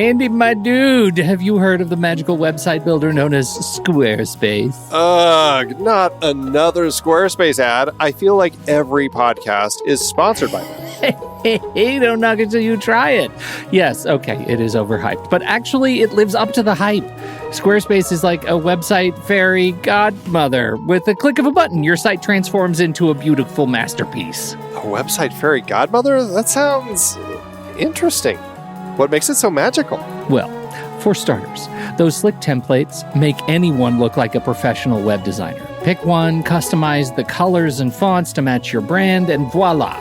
Andy, my dude, have you heard of the magical website builder known as Squarespace? Ugh, not another Squarespace ad. I feel like every podcast is sponsored by them. Hey, don't knock it till you try it. Yes, okay, it is overhyped, but actually it lives up to the hype. Squarespace is like a website fairy godmother. With a click of a button, your site transforms into a beautiful masterpiece. A website fairy godmother? That sounds interesting. What makes it so magical? Well, for starters, those slick templates make anyone look like a professional web designer. Pick one, customize the colors and fonts to match your brand, and voila.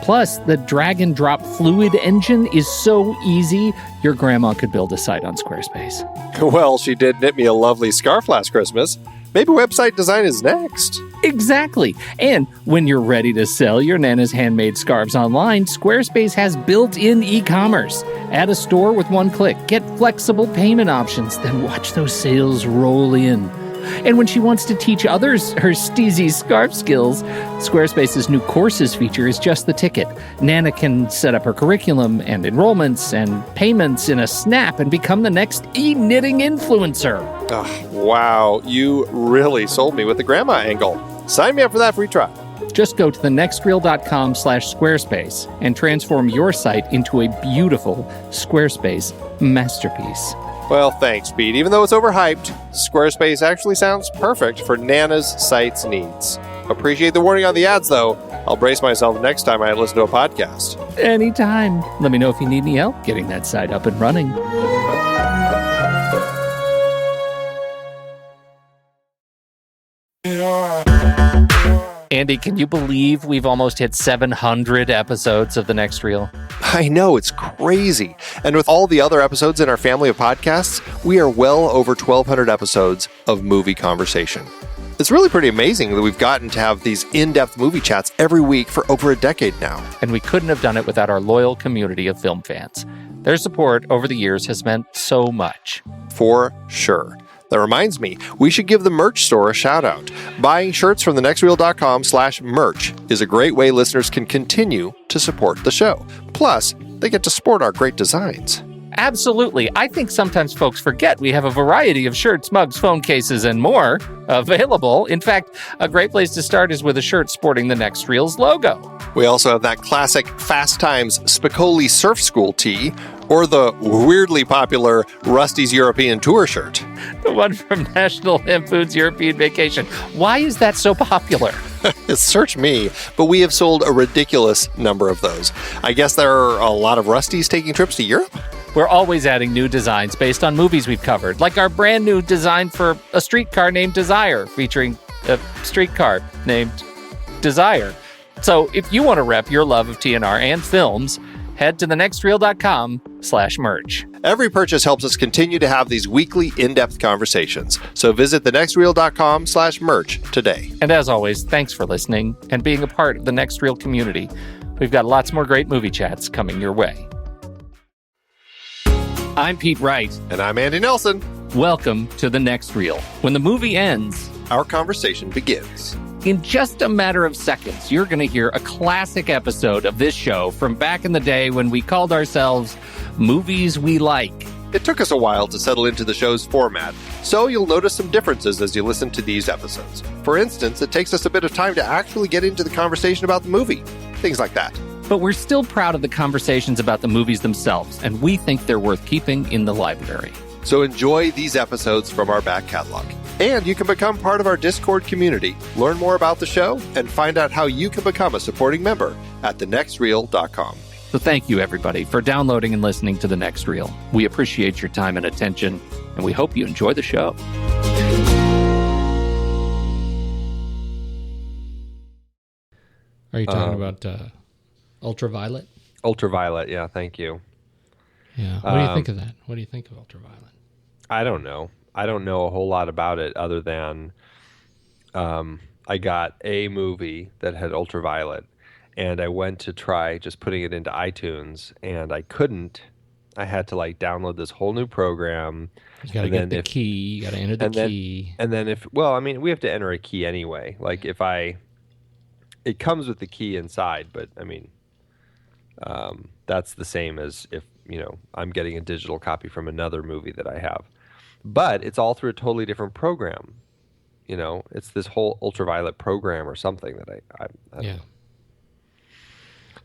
Plus, the drag and drop fluid engine is so easy, your grandma could build a site on Squarespace. Well, she did knit me a lovely scarf last Christmas. Maybe website design is next. Exactly. And when you're ready to sell your Nana's handmade scarves online, Squarespace has built-in e-commerce. Add a store with one click. Get flexible payment options. Then watch those sales roll in. And when she wants to teach others her steezy scarf skills, Squarespace's new courses feature is just the ticket. Nana can set up her curriculum and enrollments and payments in a snap and become the next e-knitting influencer. Oh, wow, you really sold me with the grandma angle. Sign me up for that free trial. Just go to thenextreel.com/Squarespace and transform your site into a beautiful Squarespace masterpiece. Well, thanks, Pete. Even though it's overhyped, Squarespace actually sounds perfect for Nana's site's needs. Appreciate the warning on the ads, though. I'll brace myself next time I listen to a podcast. Anytime. Let me know if you need any help getting that site up and running. Andy, can you believe we've almost hit 700 episodes of The Next Reel? I know, it's crazy. And with all the other episodes in our family of podcasts, we are well over 1,200 episodes of movie conversation. It's really pretty amazing that we've gotten to have these in-depth movie chats every week for over a decade now. And we couldn't have done it without our loyal community of film fans. Their support over the years has meant so much. For sure. That reminds me, we should give the merch store a shout out. Buying shirts from thenextreel.com/merch is a great way listeners can continue to support the show. Plus, they get to sport our great designs. Absolutely. I think sometimes folks forget we have a variety of shirts, mugs, phone cases, and more available. In fact, a great place to start is with a shirt sporting the Next Reel's logo. We also have that classic Fast Times Spicoli Surf School tee, or the weirdly popular Rusty's European Tour shirt. The one from National Lampoon's European Vacation. Why is that so popular? Search me, but we have sold a ridiculous number of those. I guess there are a lot of Rustys taking trips to Europe? We're always adding new designs based on movies we've covered, like our brand new design for a streetcar named Desire, featuring a streetcar named Desire. So if you want to rep your love of TNR and films, head to thenextreel.com/merch. Every purchase helps us continue to have these weekly in-depth conversations. So visit thenextreel.com/merch today. And as always, thanks for listening and being a part of the Next Reel community. We've got lots more great movie chats coming your way. I'm Pete Wright. And I'm Andy Nelson. Welcome to The Next Reel. When the movie ends, our conversation begins. In just a matter of seconds, you're going to hear a classic episode of this show from back in the day when we called ourselves Movies We Like. It took us a while to settle into the show's format, so you'll notice some differences as you listen to these episodes. For instance, it takes us a bit of time to actually get into the conversation about the movie. Things like that. But we're still proud of the conversations about the movies themselves, and we think they're worth keeping in the library. So enjoy these episodes from our back catalog. And you can become part of our Discord community, learn more about the show, and find out how you can become a supporting member at thenextreel.com. So thank you, everybody, for downloading and listening to The Next Reel. We appreciate your time and attention, and we hope you enjoy the show. Are you talking about Ultraviolet? Ultraviolet, yeah, thank you. Yeah. What do you think of that? What do you think of Ultraviolet? I don't know. I don't know a whole lot about it other than I got a movie that had Ultraviolet, and I went to try just putting it into iTunes, and I couldn't. I had to download this whole new program. You got to get the key. You got to enter the key. And then we have to enter a key anyway. It comes with the key inside, but that's the same as I'm getting a digital copy from another movie that I have. But it's all through a totally different program. It's this whole ultraviolet program or something that I don't know.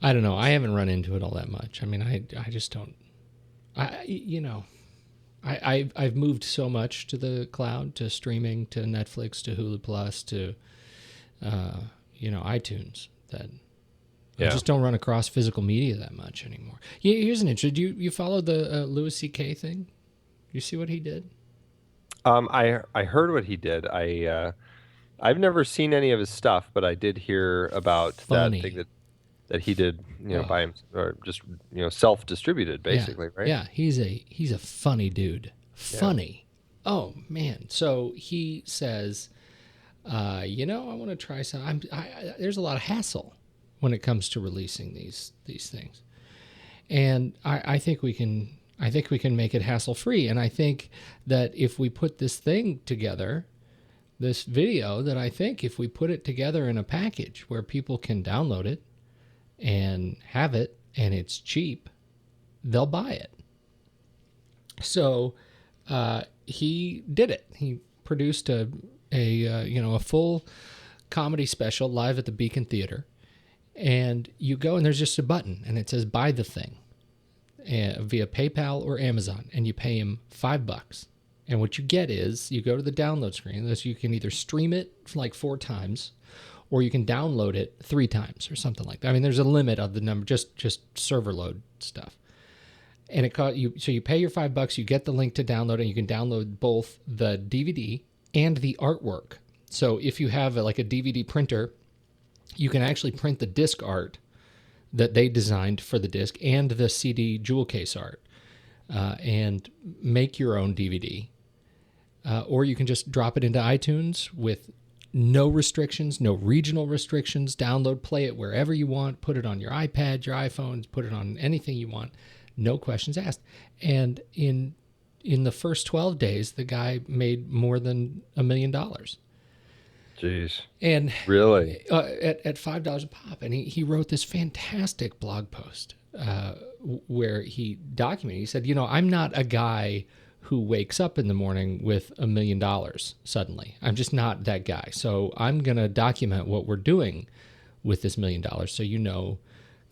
I don't know. I haven't run into it all that much. I mean, I just don't. I've moved so much to the cloud, to streaming, to Netflix, to Hulu Plus, to iTunes, that I just don't run across physical media that much anymore. Here's an interesting. You follow the Louis C.K. thing? You see what he did? I heard what he did. I've never seen any of his stuff, but I did hear about that thing that he did, by him, or just self-distributed, basically, right? Yeah, he's a funny dude. Funny. Yeah. Oh man. So he says, I want to try some. There's a lot of hassle when it comes to releasing these things, and I think we can. I think we can make it hassle-free, and I think that if we put this thing together, this video, that I think if we put it together in a package where people can download it and have it, and it's cheap, they'll buy it. So he did it. He produced a full comedy special live at the Beacon Theater, and you go and there's just a button, and it says buy the thing via PayPal or Amazon, and you pay him $5. And what you get is you go to the download screen. So you can either stream it like 4 times, or you can download it 3 times or something like that. I mean, there's a limit of the number, just server load stuff. And it cost you. So you pay your $5. You get the link to download, and you can download both the DVD and the artwork. So if you have a DVD printer, you can actually print the disc art that they designed for the disc and the CD jewel case art, and make your own DVD. Or you can just drop it into iTunes with no restrictions, no regional restrictions. Download, play it wherever you want. Put it on your iPad, your iPhones. Put it on anything you want. No questions asked. And in the first 12 days, the guy made more than $1 million. Jeez. And really? At $5 a pop. And he wrote this fantastic blog post where he documented. He said, I'm not a guy who wakes up in the morning with $1 million suddenly. I'm just not that guy. So I'm going to document what we're doing with this $1 million, so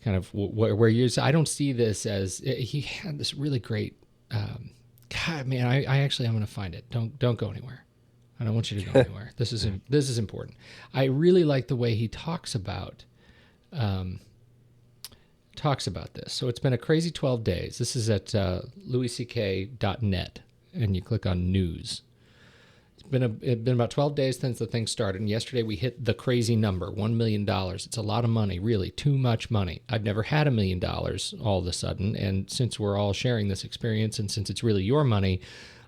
kind of where you're. I don't see this as. He had this really great. God, man, I'm going to find it. Don't go anywhere. I don't want you to go anywhere. This is important. I really like the way he talks about this. So it's been a crazy 12 days. This is at louisck.net, and you click on news. It's been about 12 days since the thing started, and yesterday we hit the crazy number, $1 million. It's a lot of money, really, too much money. I've never had $1 million all of a sudden, and since we're all sharing this experience, and since it's really your money,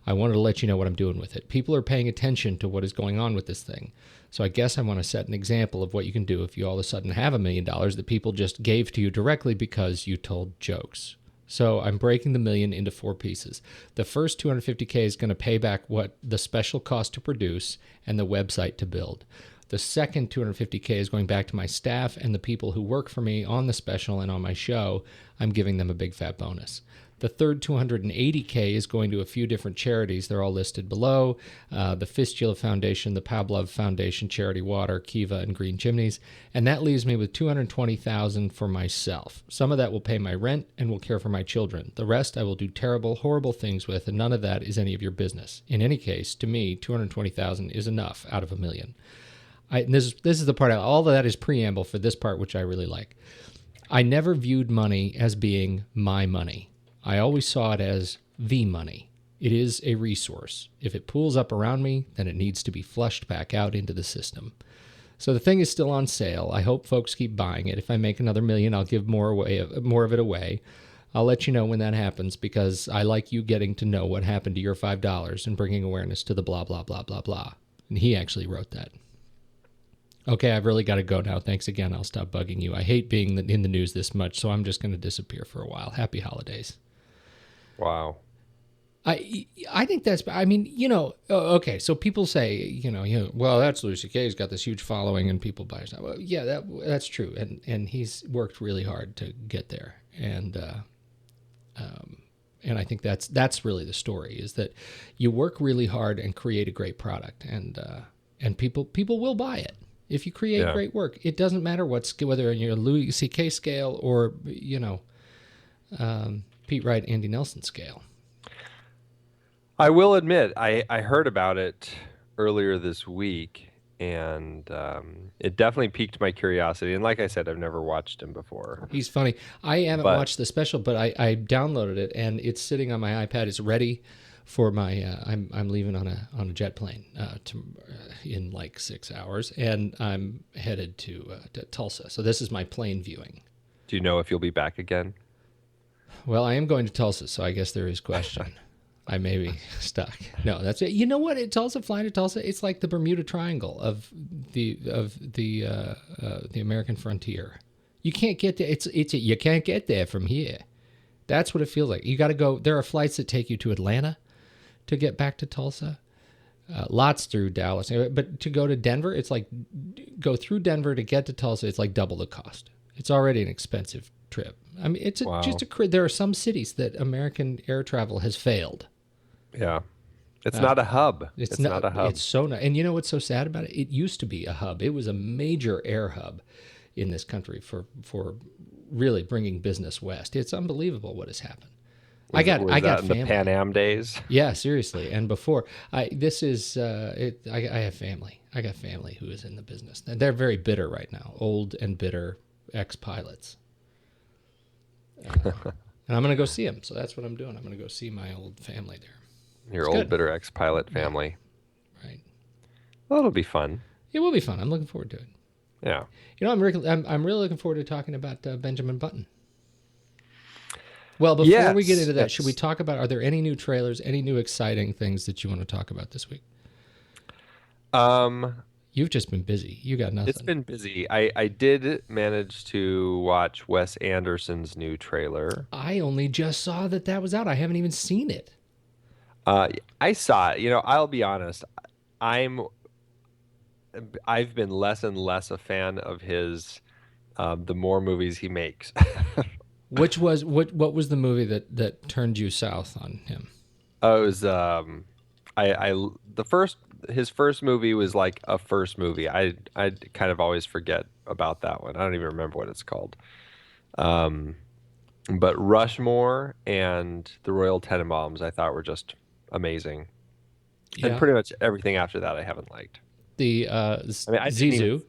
I wanted to let you know what I'm doing with it. People are paying attention to what is going on with this thing. So I guess I want to set an example of what you can do if you all of a sudden have $1 million that people just gave to you directly because you told jokes. So I'm breaking the million into 4 pieces. The first $250K is going to pay back what the special cost to produce and the website to build. The second $250K is going back to my staff and the people who work for me on the special and on my show. I'm giving them a big fat bonus. The third $280K is going to a few different charities. They're all listed below. The Fitzgerald Foundation, the Pavlov Foundation, Charity Water, Kiva, and Green Chimneys. And that leaves me with $220,000 for myself. Some of that will pay my rent and will care for my children. The rest I will do terrible, horrible things with, and none of that is any of your business. In any case, to me, $220,000 is enough out of $1 million. This is the part, all of that is preamble for this part, which I really like. I never viewed money as being my money. I always saw it as the money. It is a resource. If it pools up around me, then it needs to be flushed back out into the system. So the thing is still on sale. I hope folks keep buying it. If I make another $1 million, I'll give more of it away. I'll let you know when that happens because I like you getting to know what happened to your $5 and bringing awareness to the blah, blah, blah, blah, blah. And he actually wrote that. Okay, I've really got to go now. Thanks again. I'll stop bugging you. I hate being in the news this much, so I'm just going to disappear for a while. Happy holidays. Wow. I think that's, okay, so people say, well, that's Louis C.K. He's got this huge following and people buy stuff. Well, yeah, that's true. And he's worked really hard to get there. And And I think that's really the story, is that you work really hard and create a great product, and people will buy it. If you create great work, it doesn't matter whether you're a Louis C.K. scale or, Pete Wright, Andy Nelson scale. I will admit, I heard about it earlier this week, and it definitely piqued my curiosity. And like I said, I've never watched him before. He's funny. I haven't watched the special, but I downloaded it, and it's sitting on my iPad. It's ready for my. I'm leaving on a jet plane in like 6 hours, and I'm headed to Tulsa. So this is my plane viewing. Do you know if you'll be back again? Well, I am going to Tulsa, so I guess there is question. I may be stuck. No, that's it. You know what? Flying to Tulsa, it's like the Bermuda Triangle of the American frontier. You can't get there. You can't get there from here. That's what it feels like. You got to go. There are flights that take you to Atlanta to get back to Tulsa. Lots through Dallas, but to go to Denver, it's like go through Denver to get to Tulsa. It's like double the cost. It's already an expensive trip. I mean, it's there are some cities that American air travel has failed. Yeah. It's not a hub. It's not a hub. It's so not. And you know what's so sad about it? It used to be a hub. It was a major air hub in this country for really bringing business west. It's unbelievable what has happened. I got family. The Pan Am days. Yeah, seriously. And before I have family. I got family who is in the business. And they're very bitter right now. Old and bitter ex-pilots. And I'm going to go see them. So that's what I'm doing. I'm going to go see my old family there. Your old bitter ex-pilot family. Yeah. Right. Well, it'll be fun. It will be fun. I'm looking forward to it. Yeah. I'm really looking forward to talking about Benjamin Button. Well, before we get into that, should we talk about, are there any new trailers, any new exciting things that you want to talk about this week? You've just been busy. You got nothing. It's been busy. I did manage to watch Wes Anderson's new trailer. I only just saw that was out. I haven't even seen it. I saw it. I'll be honest. I've been less and less a fan of his the more movies he makes. What was the movie that turned you south on him? Oh, it was his first movie was like a first movie. I kind of always forget about that one. I don't even remember what it's called. But Rushmore and The Royal Tenenbaums I thought were just amazing. Yeah. And pretty much everything after that I haven't liked. Steve Zissou.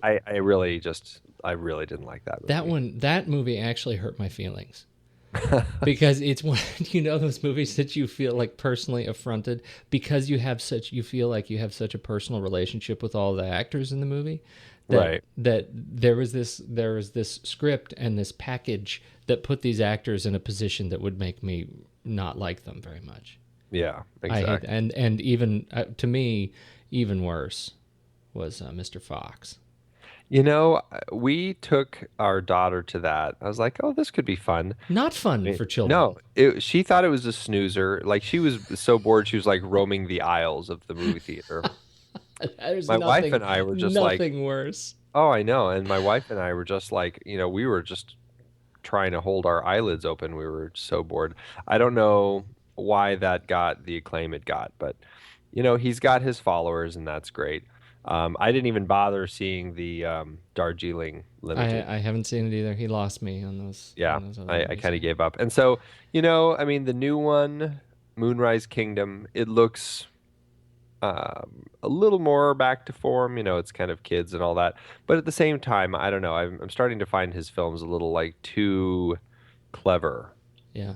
I really didn't like that movie. That movie actually hurt my feelings. Because it's one, those movies that you feel like personally affronted because you feel like you have such a personal relationship with all the actors in the movie. That there was this script and this package that put these actors in a position that would make me not like them very much. Yeah, exactly. And even to me, even worse was Mr. Fox. We took our daughter to that. I was like, oh, this could be fun. Not fun for children. No, she thought it was a snoozer. Like, she was so bored, she was like roaming the aisles of the movie theater. My wife and I were just like... Nothing worse. Oh, I know. And my wife and I were just like, we were just trying to hold our eyelids open. We were so bored. I don't know why that got the acclaim it got, but, he's got his followers, and that's great. I didn't even bother seeing the Darjeeling Limited. I haven't seen it either. He lost me on those. Yeah, I kind of gave up. And so, the new one, Moonrise Kingdom, it looks a little more back to form. It's kind of kids and all that. But at the same time, I don't know. I'm starting to find his films a little like too clever. Yeah.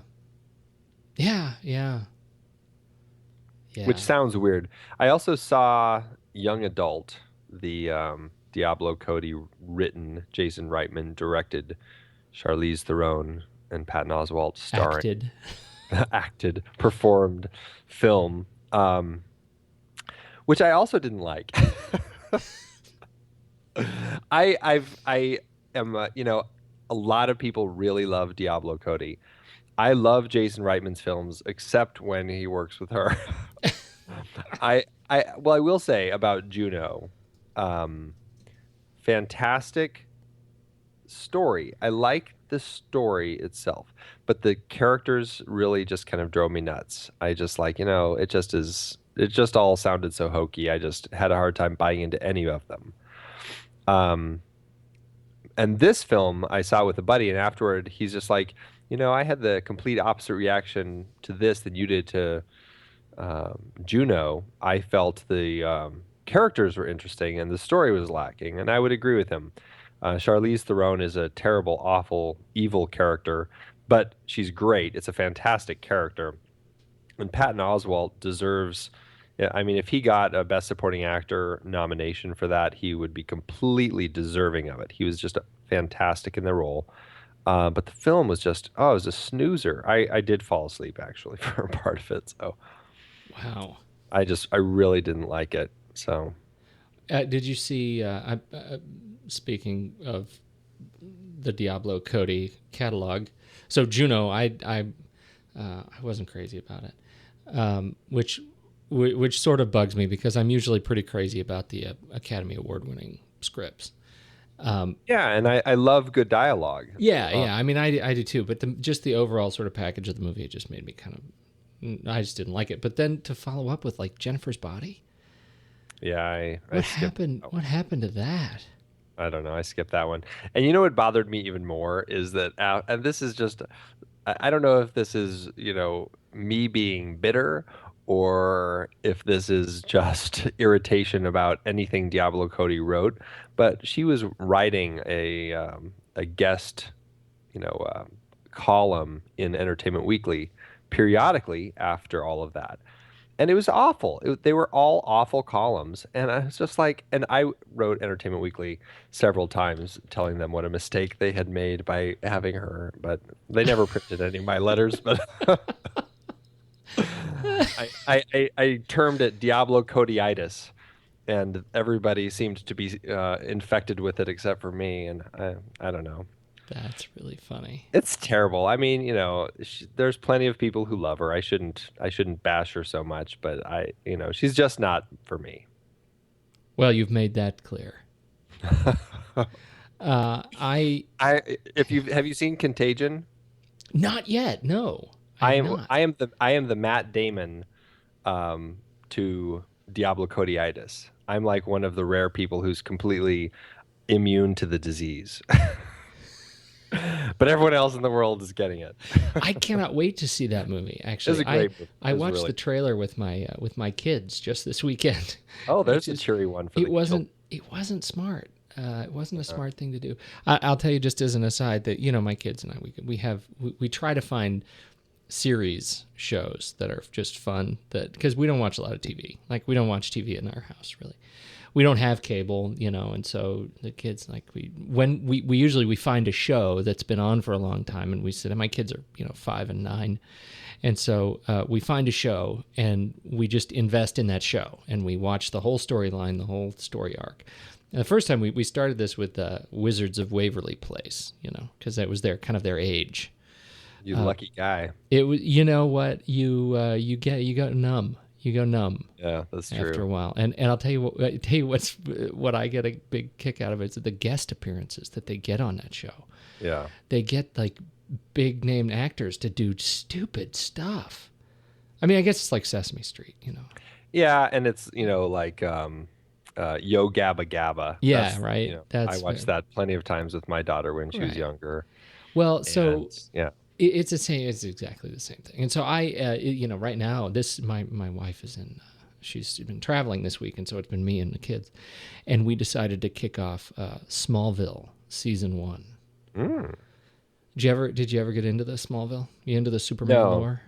Which sounds weird. I also saw Young Adult, the Diablo Cody written, Jason Reitman directed, Charlize Theron and Patton Oswalt starring. Performed film, which I also didn't like. I am, a lot of people really love Diablo Cody. I love Jason Reitman's films, except when he works with her. I will say about Juno, fantastic story. I like the story itself, but the characters really just kind of drove me nuts. I just like, it just all sounded so hokey. I just had a hard time buying into any of them. And this film I saw with a buddy, and afterward he's just like, I had the complete opposite reaction to this than you did to Juno. I felt the characters were interesting and the story was lacking, and I would agree with him. Charlize Theron is a terrible, awful, evil character, but she's great. It's a fantastic character. And Patton Oswalt deserves, I mean, if he got a Best Supporting Actor nomination for that, he would be completely deserving of it. He was just fantastic in the role. But the film was just, it was a snoozer. I did fall asleep, actually, for a part of it. So, Wow. I really didn't like it. So, did you see, speaking of the Diablo Cody catalog, so Juno, I wasn't crazy about it, which sort of bugs me because I'm usually pretty crazy about the Academy Award winning scripts. yeah, and I love good dialogue. Yeah. I mean, I do too. But just the overall sort of package of the movie, it just made me I just didn't like it. But then to follow up with like Jennifer's Body. Yeah, what happened? What happened to that? I don't know. I skipped that one. And you know what bothered me even more is that, and this is just, I don't know if this is, me being bitter or if this is just irritation about anything Diablo Cody wrote, but she was writing a guest, column in Entertainment Weekly periodically after all of that. And it was awful. They were all awful columns. And I was just like, and I wrote Entertainment Weekly several times telling them what a mistake they had made by having her, but they never printed any of my letters. But I termed it Diablo Codyitis, and everybody seemed to be infected with it except for me. And I don't know. That's really funny. It's terrible. I mean, there's plenty of people who love her. I shouldn't bash her so much, but she's just not for me. Well, you've made that clear. Have you seen Contagion? Not yet. No. I am the Matt Damon to Diablo Codyitis. I'm like one of the rare people who's completely immune to the disease. But everyone else in the world is getting it. I cannot wait to see that movie. Actually, it's a great movie. I watched the trailer with my kids just this weekend. Oh, there's a cheery one for it wasn't smart. It wasn't a smart thing to do. I'll tell you just as an aside that my kids and I we try to find series shows that are just fun because we don't watch a lot of TV. Like we don't watch TV in our house really. We don't have cable, and so the kids we usually find a show that's been on for a long time, and we sit. And my kids are 5 and 9, and so we find a show and we just invest in that show and we watch the whole storyline, the whole story arc. And the first time we started this with Wizards of Waverly Place, because that was their age. You lucky guy. It was. You know what? You go numb. You go numb. Yeah, that's true. After a while, and I'll tell you what I get a big kick out of it is the guest appearances that they get on that show. Yeah, they get like big name actors to do stupid stuff. I mean, I guess it's like Sesame Street, Yeah, and it's like Yo Gabba Gabba. Yeah, right. I watched that plenty of times with my daughter when she was younger. Well, so yeah. It's the same. It's exactly the same thing. And so right now, my wife is in. She's been traveling this week, and so it's been me and the kids, and we decided to kick off Smallville season 1. Mm. Did you ever get into the Smallville? You into the Superman lore?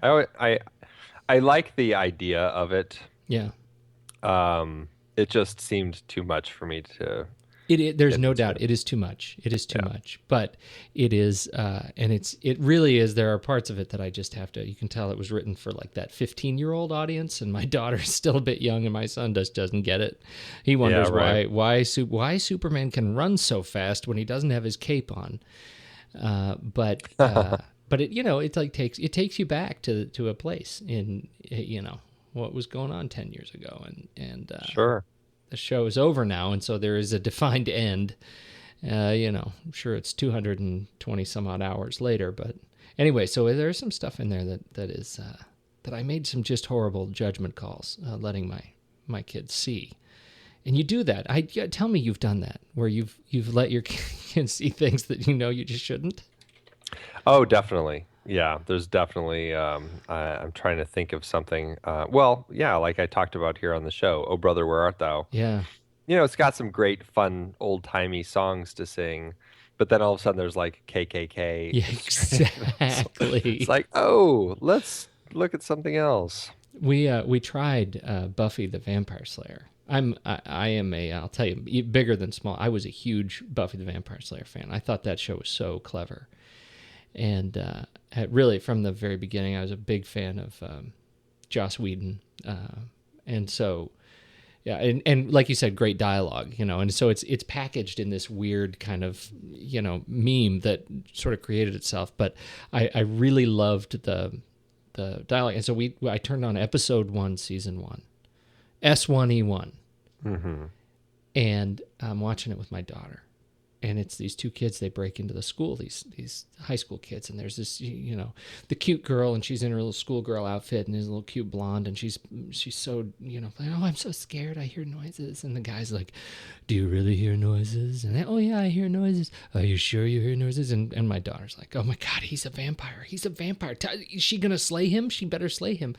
I like the idea of it. Yeah. It just seemed too much for me to. There's no doubt it is too much. It is too much, but it is, and it really is. There are parts of it that I just have to. You can tell it was written for like that 15-year-old audience, and my daughter's still a bit young, and my son doesn't get it. He wonders why Superman can run so fast when he doesn't have his cape on. But it takes you back to a place in what was going on 10 years ago, and sure. The show is over now, and so there is a defined end, I'm sure it's 220 some odd hours later, but anyway, so there's some stuff in there that is that I made some just horrible judgment calls, letting my kids see. And you do that. Tell me you've done that, where you've let your kids see things that you just shouldn't. Oh, definitely. Yeah, there's definitely. I'm trying to think of something. Well, yeah, like I talked about here on the show. Oh, brother, where art thou? Yeah. It's got some great, fun, old timey songs to sing, but then all of a sudden there's like KKK. Yeah, exactly. It's like, oh, let's look at something else. We tried Buffy the Vampire Slayer. I am I'll tell you, bigger than small. I was a huge Buffy the Vampire Slayer fan. I thought that show was so clever. And really, from the very beginning, I was a big fan of Joss Whedon. And so, yeah, and like you said, great dialogue, and so it's packaged in this weird kind of, meme that sort of created itself. But I really loved the dialogue. And so I turned on episode 1, season 1, S1E1. Mm-hmm. And I'm watching it with my daughter. And it's these two kids, they break into the school, these high school kids, and there's this, the cute girl, and she's in her little schoolgirl outfit, and there's a little cute blonde, and she's so, like, oh, I'm so scared, I hear noises. And the guy's like, do you really hear noises? And oh yeah, I hear noises. Are you sure you hear noises? And my daughter's like, oh my God, he's a vampire. Is she gonna slay him? She better slay him.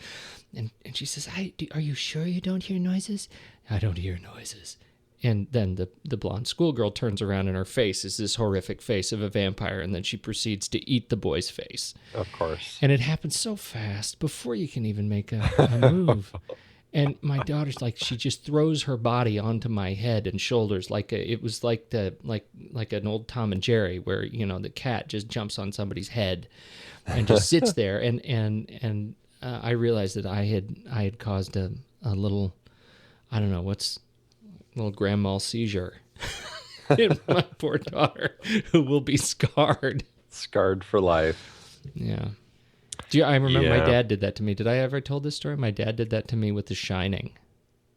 And she says, are you sure you don't hear noises? I don't hear noises. And then the blonde schoolgirl turns around, and her face is this horrific face of a vampire, and then she proceeds to eat the boy's face. Of course. And it happens so fast before you can even make a move. And my daughter's like, she just throws her body onto my head and shoulders it was like an old Tom and Jerry, where the cat just jumps on somebody's head and just sits there. And I realized that I had caused a little, I don't know what's. Little grand mal seizure in my poor daughter, who will be scarred for life. Yeah. I remember my dad did that to me. Did I ever told this story? My dad did that to me with The Shining.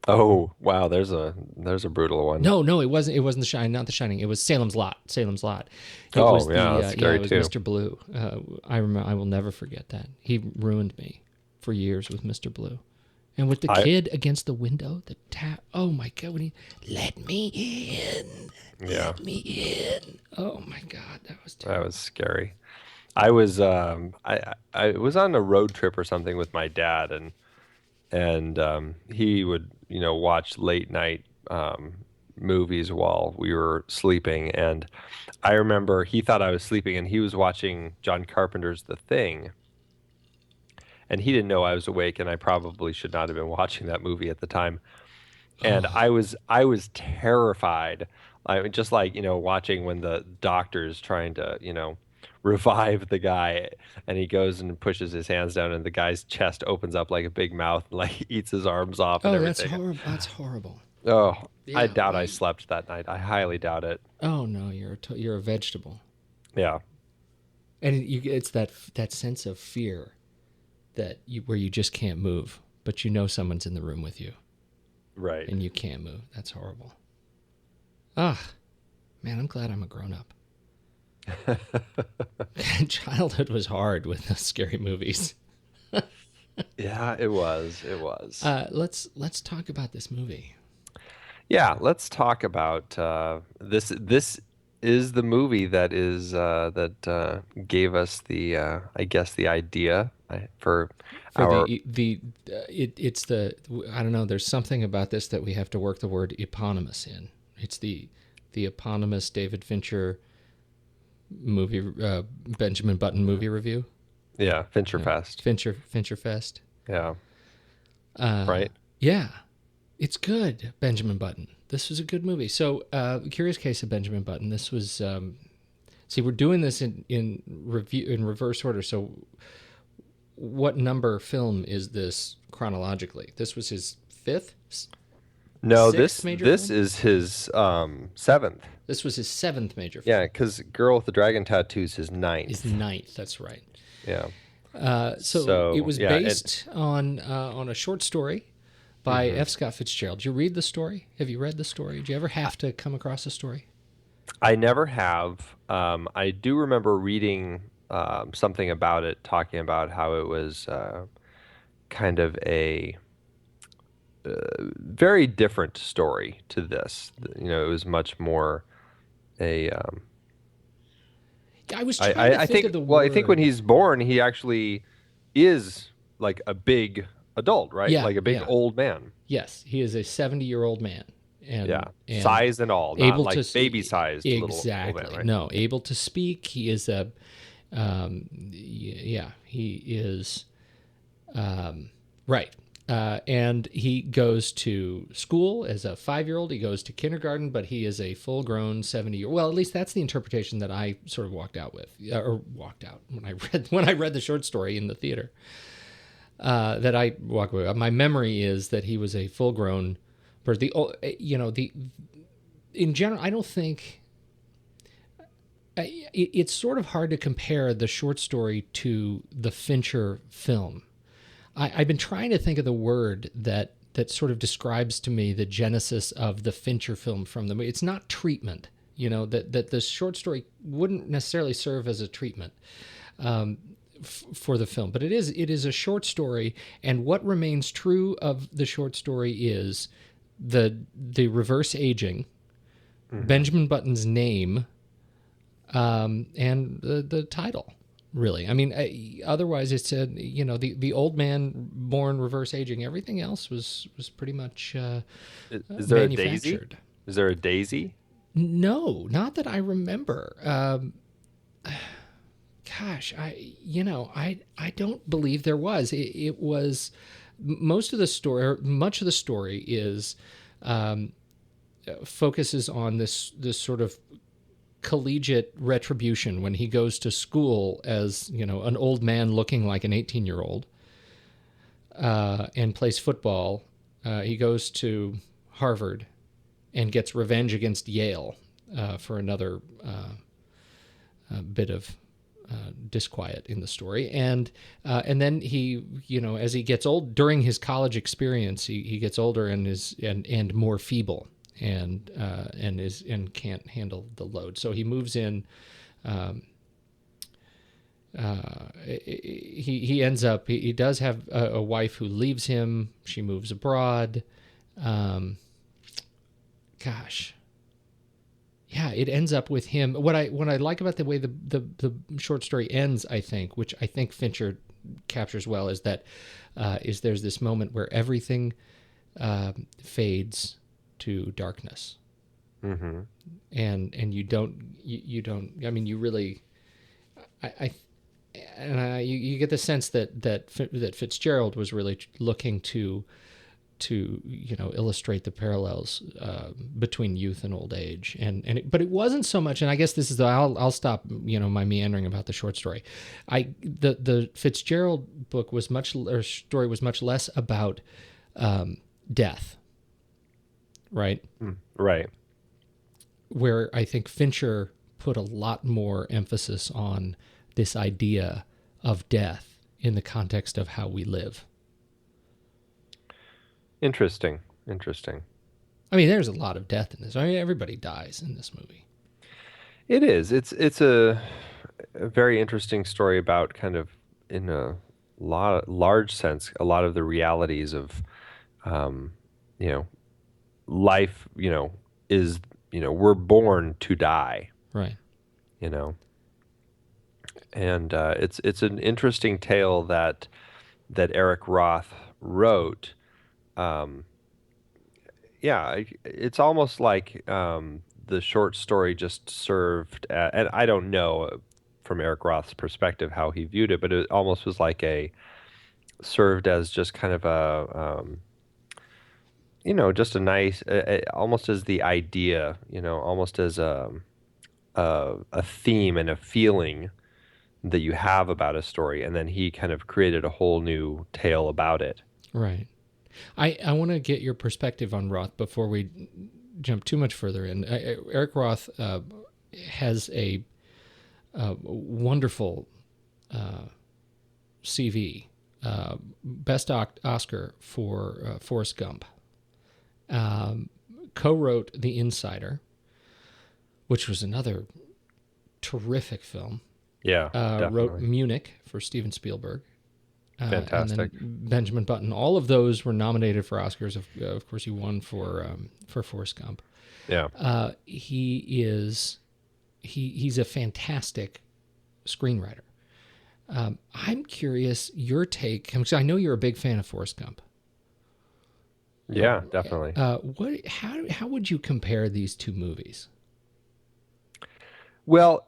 Oh wow, there's a brutal one. No, it wasn't The Shining, not The Shining. It was Salem's Lot. It That's scary it was too. Mr. Blue. I remember. I will never forget that. He ruined me for years with Mr. Blue. And with the kid against the window, the tap. Oh my God! When he let me in, let me in. Oh my God, that was terrible. That was scary. I was I was on a road trip or something with my dad, and he would watch late night movies while we were sleeping. And I remember he thought I was sleeping, and he was watching John Carpenter's The Thing. And he didn't know I was awake, and I probably should not have been watching that movie at the time. And I was terrified. I mean, just like watching when the doctor's trying to revive the guy, and he goes and pushes his hands down, and the guy's chest opens up like a big mouth, and like eats his arms off. And everything. That's horrible. That's horrible. Oh, yeah, I doubt I slept that night. I highly doubt it. Oh no, you're a vegetable. Yeah. And it's that sense of fear. Where you just can't move, but someone's in the room with you. Right. And you can't move. That's horrible. Man, I'm glad I'm a grown-up. Childhood was hard with the scary movies. Yeah, it was. Let's talk about this movie. Yeah, let's talk about this. This is the movie that gave us the the idea for our it's the I don't know. There's something about this that we have to work the word eponymous in. It's the eponymous David Fincher movie, Benjamin Button movie review. Yeah, Fincher Fest. Fincher Fest. Yeah. Right. Yeah, it's good. Benjamin Button. This was a good movie. So, Curious Case of Benjamin Button. This was. See, we're doing this in review in reverse order. So, what number film is this chronologically? This was his fifth. No, this film? is his seventh. This was his seventh major film. Yeah, because Girl with the Dragon Tattoo is his ninth. His ninth. That's right. Yeah. So it was based on a short story by F. Scott Fitzgerald. Did you read the story? Have you read the story? Did you ever have to come across the story? I never have. I do remember reading something about it, talking about how it was kind of a very different story to this. It was much more a. I was trying to I think of think. the Well, I think when word. he's born, he actually is like a big adult, right? Yeah, Like a big yeah. old man. Yes, he is a 70-year-old man, Yeah, and size and all, not able to like baby-sized little old man, exactly right? no able to speak. He is a yeah, he is right. And he goes to school as a 5-year-old. He goes to kindergarten, but he is a full-grown 70-year. Well, at least that's the interpretation that I sort of walked out with, or walked out when I read the short story in the theater. That I walk away. My memory is that he was a full-grown person. The in general, I don't think it's sort of hard to compare the short story to the Fincher film. I've been trying to think of the word that sort of describes to me the genesis of the Fincher film from the movie. It's not treatment. That the short story wouldn't necessarily serve as a treatment. For the film, but it is a short story, and what remains true of the short story is the reverse aging, Benjamin Button's name, and the title. Really, I mean, otherwise it's the old man born reverse aging. Everything else was pretty much Is there a daisy? manufactured. Is there a daisy? No, not that I remember. Gosh, I don't believe there was. It was most of the story. Much of the story is focuses on this sort of collegiate retribution when he goes to school as an old man looking like an 18-year-old and plays football. He goes to Harvard and gets revenge against Yale for another bit of disquiet in the story, and then he, as he gets old during his college experience, he gets older and is and more feeble and can't handle the load. So he moves in. He ends up he does have a wife who leaves him. She moves abroad. Gosh. Yeah, it ends up with him. What I like about the way the short story ends, I think, which I think Fincher captures well, is that there's this moment where everything fades to darkness, Mm-hmm. and you don't. I mean, you really, you get the sense that Fitzgerald was really looking to illustrate the parallels between youth and old age, but it wasn't so much. And I guess this is I'll stop my meandering about the short story. The Fitzgerald book was story was much less about death, right? Right. Where I think Fincher put a lot more emphasis on this idea of death in the context of how we live. Interesting. I mean, there's a lot of death in this. I mean, everybody dies in this movie. It is. It's a very interesting story about kind of, in a large sense, a lot of the realities of, life. Is we're born to die. Right. And it's an interesting tale that Eric Roth wrote. It's almost like the short story just served, and I don't know from Eric Roth's perspective how he viewed it, but it almost was like served as just kind of just a nice, almost as the idea, almost as a theme and a feeling that you have about a story, and then he kind of created a whole new tale about it. Right. I want to get your perspective on Roth before we jump too much further in. Eric Roth has a wonderful CV. Best Oscar for Forrest Gump. Co-wrote The Insider. which was another terrific film. Yeah, Wrote definitely. Munich for Steven Spielberg. Fantastic. And then Benjamin Button. All of those were nominated for Oscars. Of course, he won for Forrest Gump. Yeah. He's a fantastic screenwriter. I'm curious your take, because I know you're a big fan of Forrest Gump. Yeah, definitely. How would you compare these two movies? Well,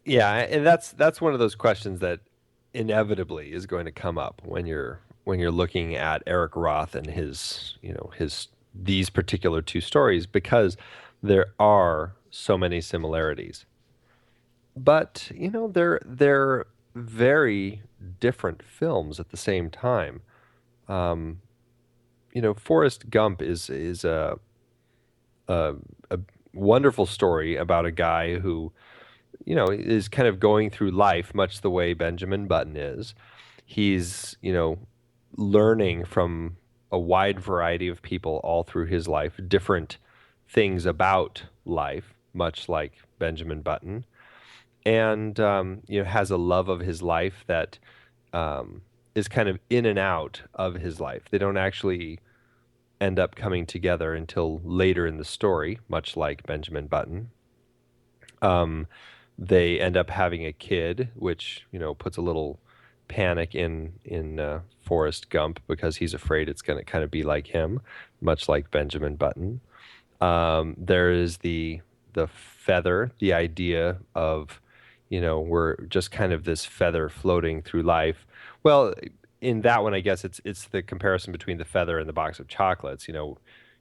yeah, and that's one of those questions that inevitably is going to come up when you're looking at Eric Roth and his these particular two stories, because there are so many similarities. But, they're very different films at the same time. Um, Forrest Gump is a wonderful story about a guy who, is kind of going through life much the way Benjamin Button is. He's, learning from a wide variety of people all through his life, different things about life, much like Benjamin Button, and has a love of his life that is kind of in and out of his life. They don't actually end up coming together until later in the story, much like Benjamin Button. They end up having a kid, which puts a little panic in Forrest Gump, because he's afraid it's going to kind of be like him, much like Benjamin Button. There is the feather, the idea of we're just kind of this feather floating through life. Well, in that one, I guess it's the comparison between the feather and the box of chocolates.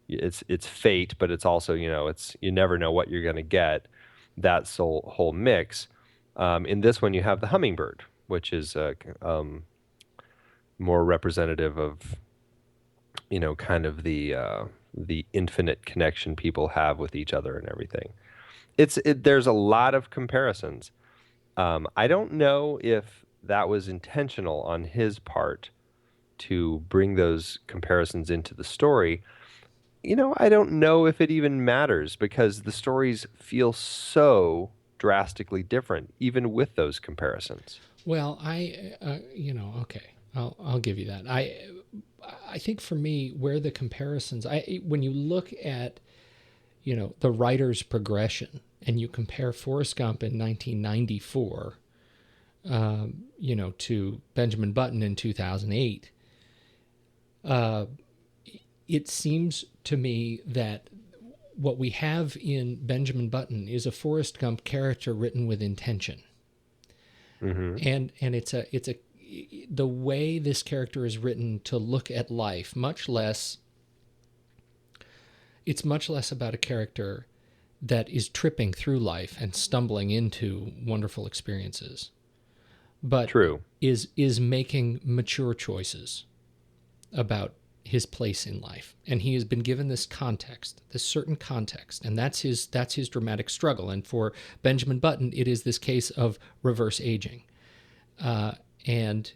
It's fate, but it's also it's, you never know what you're going to get. That whole mix. In this one, you have the hummingbird, which is more representative of kind of the infinite connection people have with each other and everything. There's a lot of comparisons. I don't know if that was intentional on his part to bring those comparisons into the story. I don't know if it even matters, because the stories feel so drastically different, even with those comparisons. Well, okay, I'll give you that. I think for me, where the comparisons, when you look at the writer's progression, and you compare Forrest Gump in 1994, to Benjamin Button in 2008, it seems to me that what we have in Benjamin Button is a Forrest Gump character written with intention. Mm-hmm. And it's the way this character is written to look at life, it's much less about a character that is tripping through life and stumbling into wonderful experiences, but True. is making mature choices about his place in life. And he has been given this certain context, and that's his dramatic struggle. And for Benjamin Button, it is this case of reverse aging. And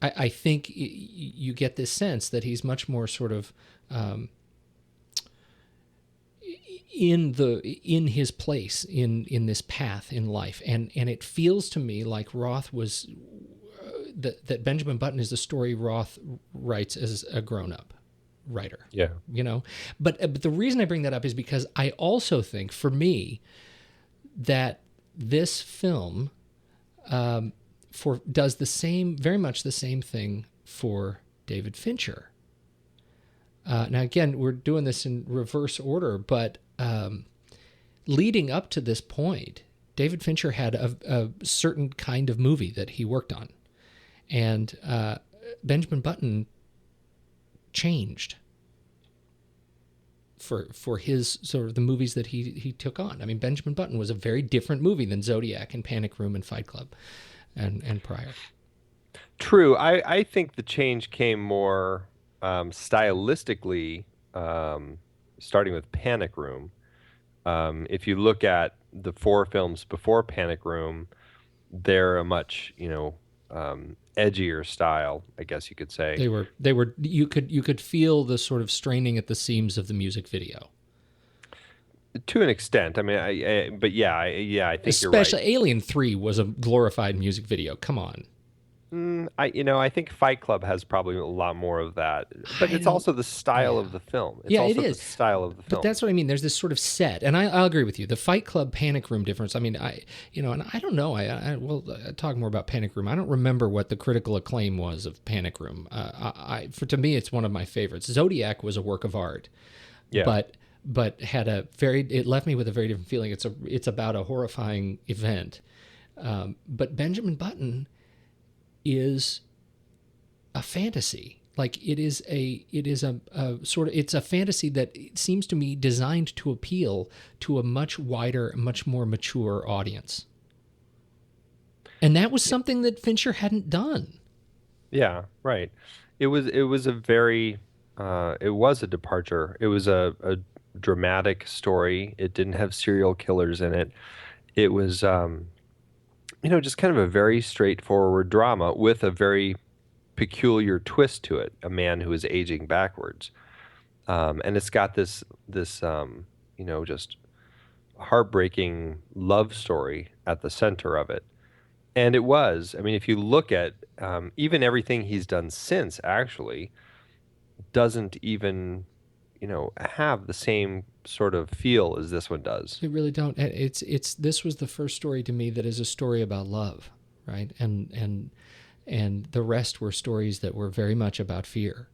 I think you get this sense that he's much more sort of in his place in this path in life, and it feels to me like Roth was that Benjamin Button is the story Roth writes as a grown-up writer. Yeah. But the reason I bring that up is because I also think, for me, that this film does very much the same thing for David Fincher. Now, again, we're doing this in reverse order, but leading up to this point, David Fincher had a certain kind of movie that he worked on. And Benjamin Button changed for his sort of the movies that he took on. I mean, Benjamin Button was a very different movie than Zodiac and Panic Room and Fight Club and prior. True. I think the change came more stylistically, starting with Panic Room. If you look at the four films before Panic Room, they're a much, edgier style, I guess you could say. They were you could feel the sort of straining at the seams of the music video. To an extent. I mean, but yeah, I think you're right. Especially Alien 3 was a glorified music video. Come on. I think Fight Club has probably a lot more of that, but I it's don't. also the style Yeah. of the film. It's Yeah, it also the is. style of the But film. that's what I mean. There's this sort of set, and I'll agree with you. The Fight Club Panic Room difference. I mean, and I don't know. I talk more about Panic Room. I don't remember what the critical acclaim was of Panic Room. To me, it's one of my favorites. Zodiac was a work of art, Yeah. but had it left me with a very different feeling. It's about a horrifying event. But Benjamin Button is a fantasy. Like it is a sort of, it's a fantasy that seems to me designed to appeal to a much wider, much more mature audience. And that was something that Fincher hadn't done. Yeah, right. It was a very it was a departure. It was a dramatic story. It didn't have serial killers in it. It was just kind of a very straightforward drama with a very peculiar twist to it. A man who is aging backwards, and it's got this just heartbreaking love story at the center of it. And it was. I mean, if you look at even everything he's done since, actually doesn't even have the same sort of feel as this one does. They really don't. It's this was the first story to me that is a story about love, right? And the rest were stories that were very much about fear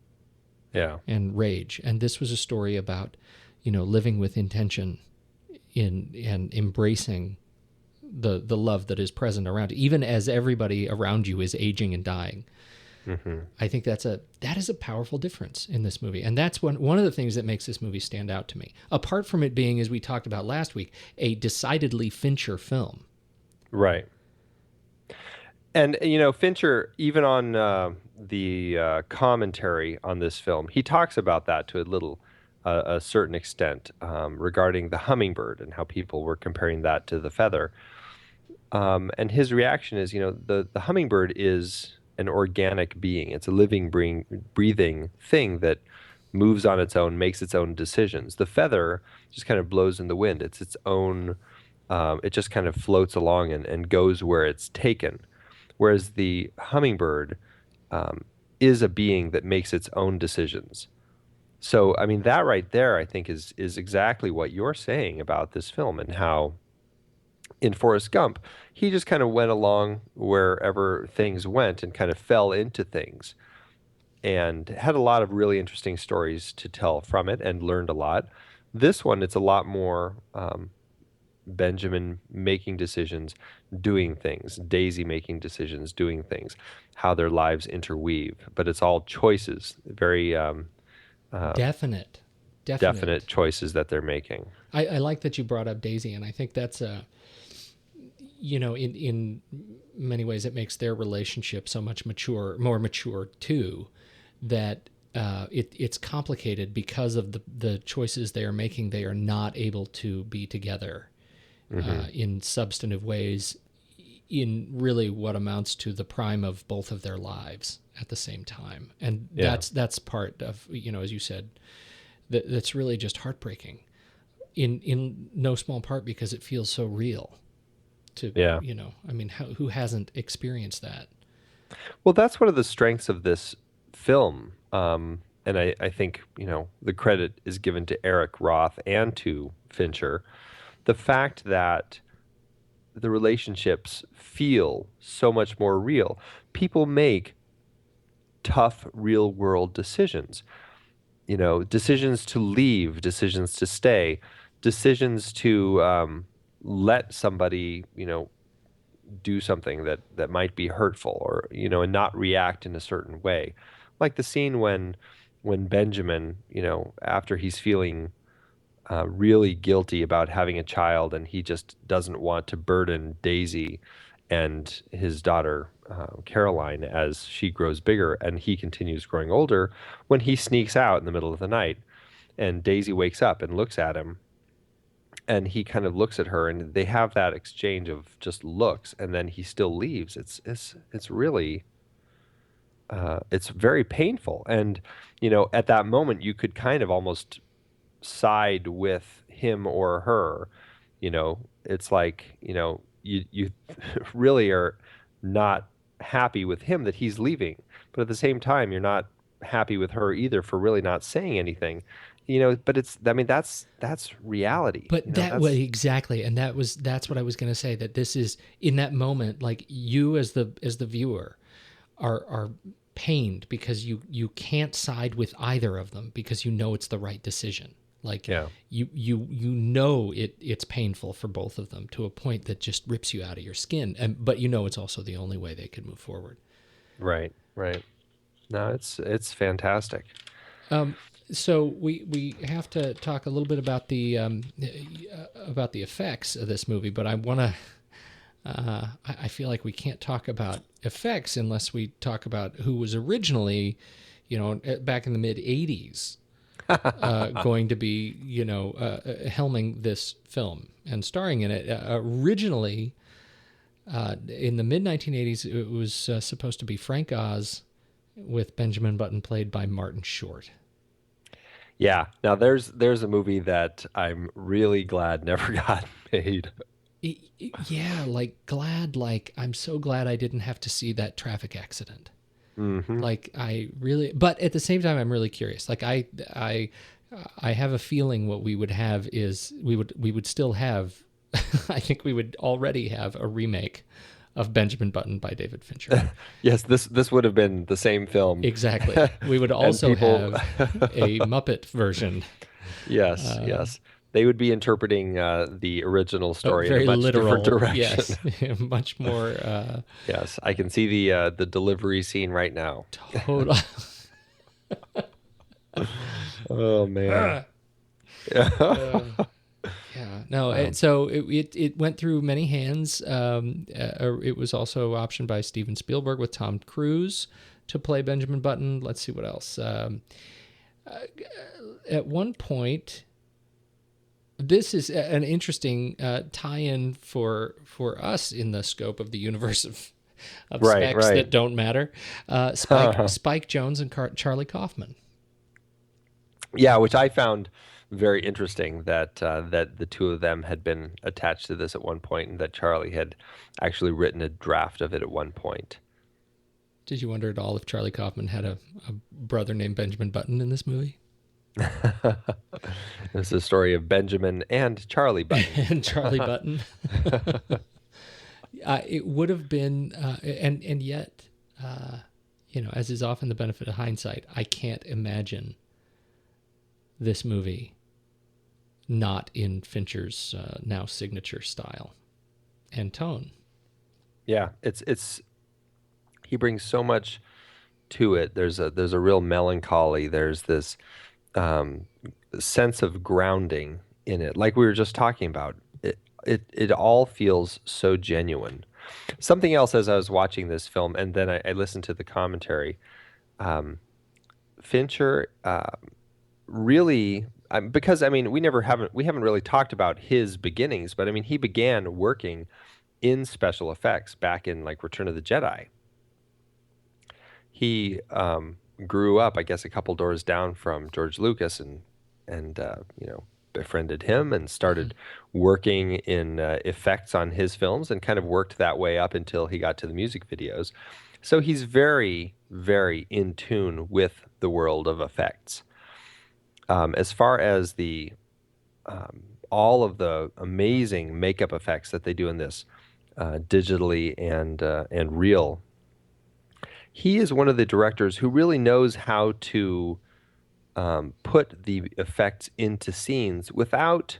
Yeah. and rage. And this was a story about, living with intention and embracing the love that is present around, even as everybody around you is aging and dying. Hmm. I think that is a powerful difference in this movie. And that's one of the things that makes this movie stand out to me. Apart from it being, as we talked about last week, a decidedly Fincher film. Right. And Fincher, even on the commentary on this film, he talks about that to a certain extent regarding the hummingbird and how people were comparing that to the feather. And his reaction is, the hummingbird is an organic being. It's a living, breathing thing that moves on its own, makes its own decisions. The feather just kind of blows in the wind. It's its own. It just kind of floats along and goes where it's taken. Whereas the hummingbird is a being that makes its own decisions. So, I mean, that right there, I think, is exactly what you're saying about this film and how in Forrest Gump, he just kind of went along wherever things went and kind of fell into things and had a lot of really interesting stories to tell from it and learned a lot. This one, it's a lot more Benjamin making decisions, doing things, Daisy making decisions, doing things, how their lives interweave. But it's all choices, very Definite. definite choices that they're making. I like that you brought up Daisy, and I think that's in many ways it makes their relationship so much more mature too, that it's complicated because of the choices they are making. They are not able to be together in substantive ways in really what amounts to the prime of both of their lives at the same time. And Yeah. that's part of, as you said, that's really just heartbreaking in no small part because it feels so real to, Yeah. I mean, who hasn't experienced that? Well, that's one of the strengths of this film. And I think, the credit is given to Eric Roth and to Fincher. The fact that the relationships feel so much more real. People make tough, real world decisions. Decisions to leave, decisions to stay, decisions to let somebody, do something that might be hurtful or and not react in a certain way, like the scene when Benjamin, after he's feeling really guilty about having a child and he just doesn't want to burden Daisy and his daughter Caroline as she grows bigger and he continues growing older, when he sneaks out in the middle of the night and Daisy wakes up and looks at him and he kind of looks at her and they have that exchange of just looks and then he still leaves. It's really it's very painful. And at that moment you could kind of almost side with him or her, it's like, you really are not happy with him that he's leaving, but at the same time, you're not happy with her either for really not saying anything, but that's reality. But that way, exactly. And that's what I was going to say, that this is in that moment, like you as the viewer are pained because you can't side with either of them because it's the right decision. Like it's painful for both of them to a point that just rips you out of your skin. But it's also the only way they could move forward. Right. No, it's fantastic. So we have to talk a little bit about the effects of this movie, but I want to. I feel like we can't talk about effects unless we talk about who was originally, back in the mid '80s, going to be, helming this film and starring in it. Originally, in the mid 1980s, it was supposed to be Frank Oz with Benjamin Button, played by Martin Short. Yeah. Now there's a movie that I'm really glad never got made. Yeah, I'm so glad I didn't have to see that traffic accident. Mm-hmm. But at the same time, I'm really curious. Like I have a feeling what we would have is we would still have, I think we would already have a remake of Benjamin Button by David Fincher. Yes, this would have been the same film. Exactly. We would also have a Muppet version. Yes. They would be interpreting the original story very in a much literal, different direction. Yes, much more. Yes, I can see the delivery scene right now. Total. Oh man. Yeah, no. So it went through many hands. It was also optioned by Steven Spielberg with Tom Cruise to play Benjamin Button. Let's see what else. At one point, this is an interesting tie-in for us in the scope of the universe of specs that don't matter. Spike Jonze and Charlie Kaufman. Yeah, which I found very interesting that the two of them had been attached to this at one point, and that Charlie had actually written a draft of it at one point. Did you wonder at all if Charlie Kaufman had a brother named Benjamin Button in this movie? It's a story of Benjamin and Charlie Button. And Charlie Button. It would have been, and yet, as is often the benefit of hindsight, I can't imagine this movie not in Fincher's now signature style and tone. Yeah, it's he brings so much to it. There's a real melancholy. There's this sense of grounding in it, like we were just talking about. It all feels so genuine. Something else, as I was watching this film, and then I listened to the commentary, Fincher really, because we haven't really talked about his beginnings, but he began working in special effects back in like Return of the Jedi. He grew up, I guess, a couple doors down from George Lucas, and befriended him and started working in effects on his films, and kind of worked that way up until he got to the music videos. So he's very, very in tune with the world of effects. As far as the all of the amazing makeup effects that they do in this, digitally and real, he is one of the directors who really knows how to put the effects into scenes without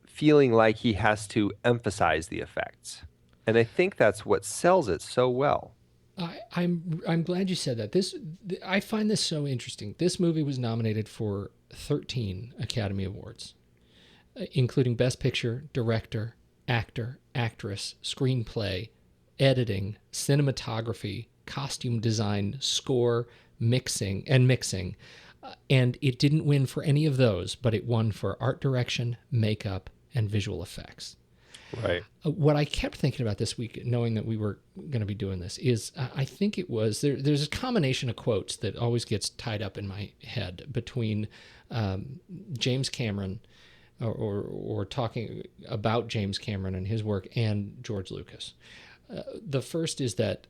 feeling like he has to emphasize the effects. And I think that's what sells it so well. I'm glad you said that. I find this so interesting. This movie was nominated for 13 Academy Awards, including Best Picture, Director, Actor, Actress, Screenplay, Editing, Cinematography, Costume Design, Score, Mixing. And it didn't win for any of those, but it won for Art Direction, Makeup, and Visual Effects. Right. What I kept thinking about this week, knowing that we were going to be doing this, is I think it was there's a combination of quotes that always gets tied up in my head between James Cameron or talking about James Cameron and his work and George Lucas. The first is that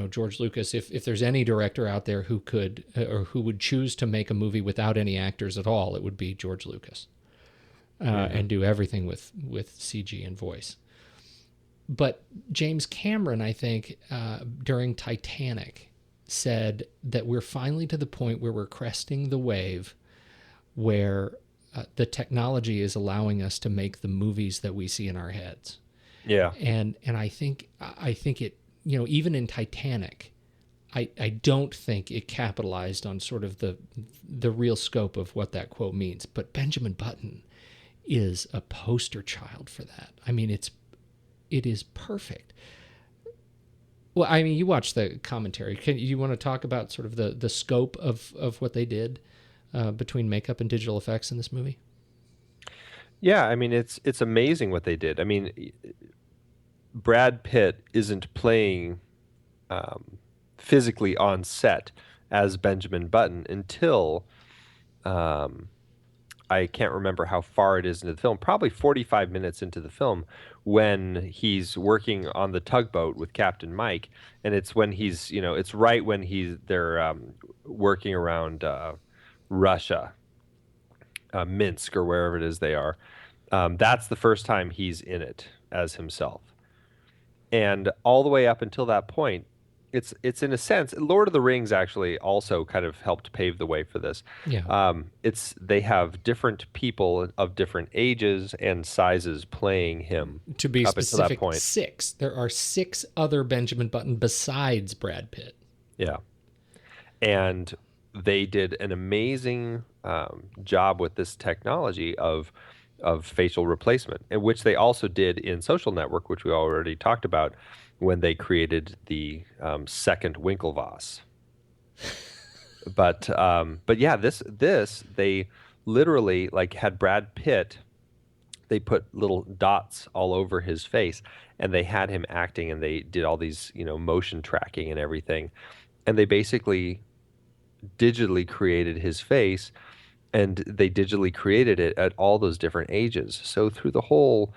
George Lucas, if there's any director out there who could or who would choose to make a movie without any actors at all, it would be George Lucas. And do everything with CG and voice. But James Cameron, I think, during Titanic, said that we're finally to the point where we're cresting the wave where the technology is allowing us to make the movies that we see in our heads. Yeah. And I think it, even in Titanic, I don't think it capitalized on sort of the real scope of what that quote means. But Benjamin Button is a poster child for that. I mean, it is perfect. Well, I mean, you watched the commentary. You want to talk about sort of the scope of what they did between makeup and digital effects in this movie? Yeah, I mean, it's amazing what they did. I mean, Brad Pitt isn't playing physically on set as Benjamin Button until I can't remember how far it is into the film, probably 45 minutes into the film, when he's working on the tugboat with Captain Mike. And it's when it's right when they're working around Russia, Minsk or wherever it is they are. That's the first time he's in it as himself. And all the way up until that point, it's in a sense, Lord of the Rings actually also kind of helped pave the way for this. Yeah. They have different people of different ages and sizes playing him. To be up specific, until that point. 6. There are 6 other Benjamin Button besides Brad Pitt. Yeah. And they did an amazing job with this technology of facial replacement, and which they also did in Social Network, which we already talked about, when they created the second Winklevoss. But yeah, this they literally had Brad Pitt. They put little dots all over his face, and they had him acting, and they did all these motion tracking and everything, and they basically digitally created his face, and they digitally created it at all those different ages. So through the whole,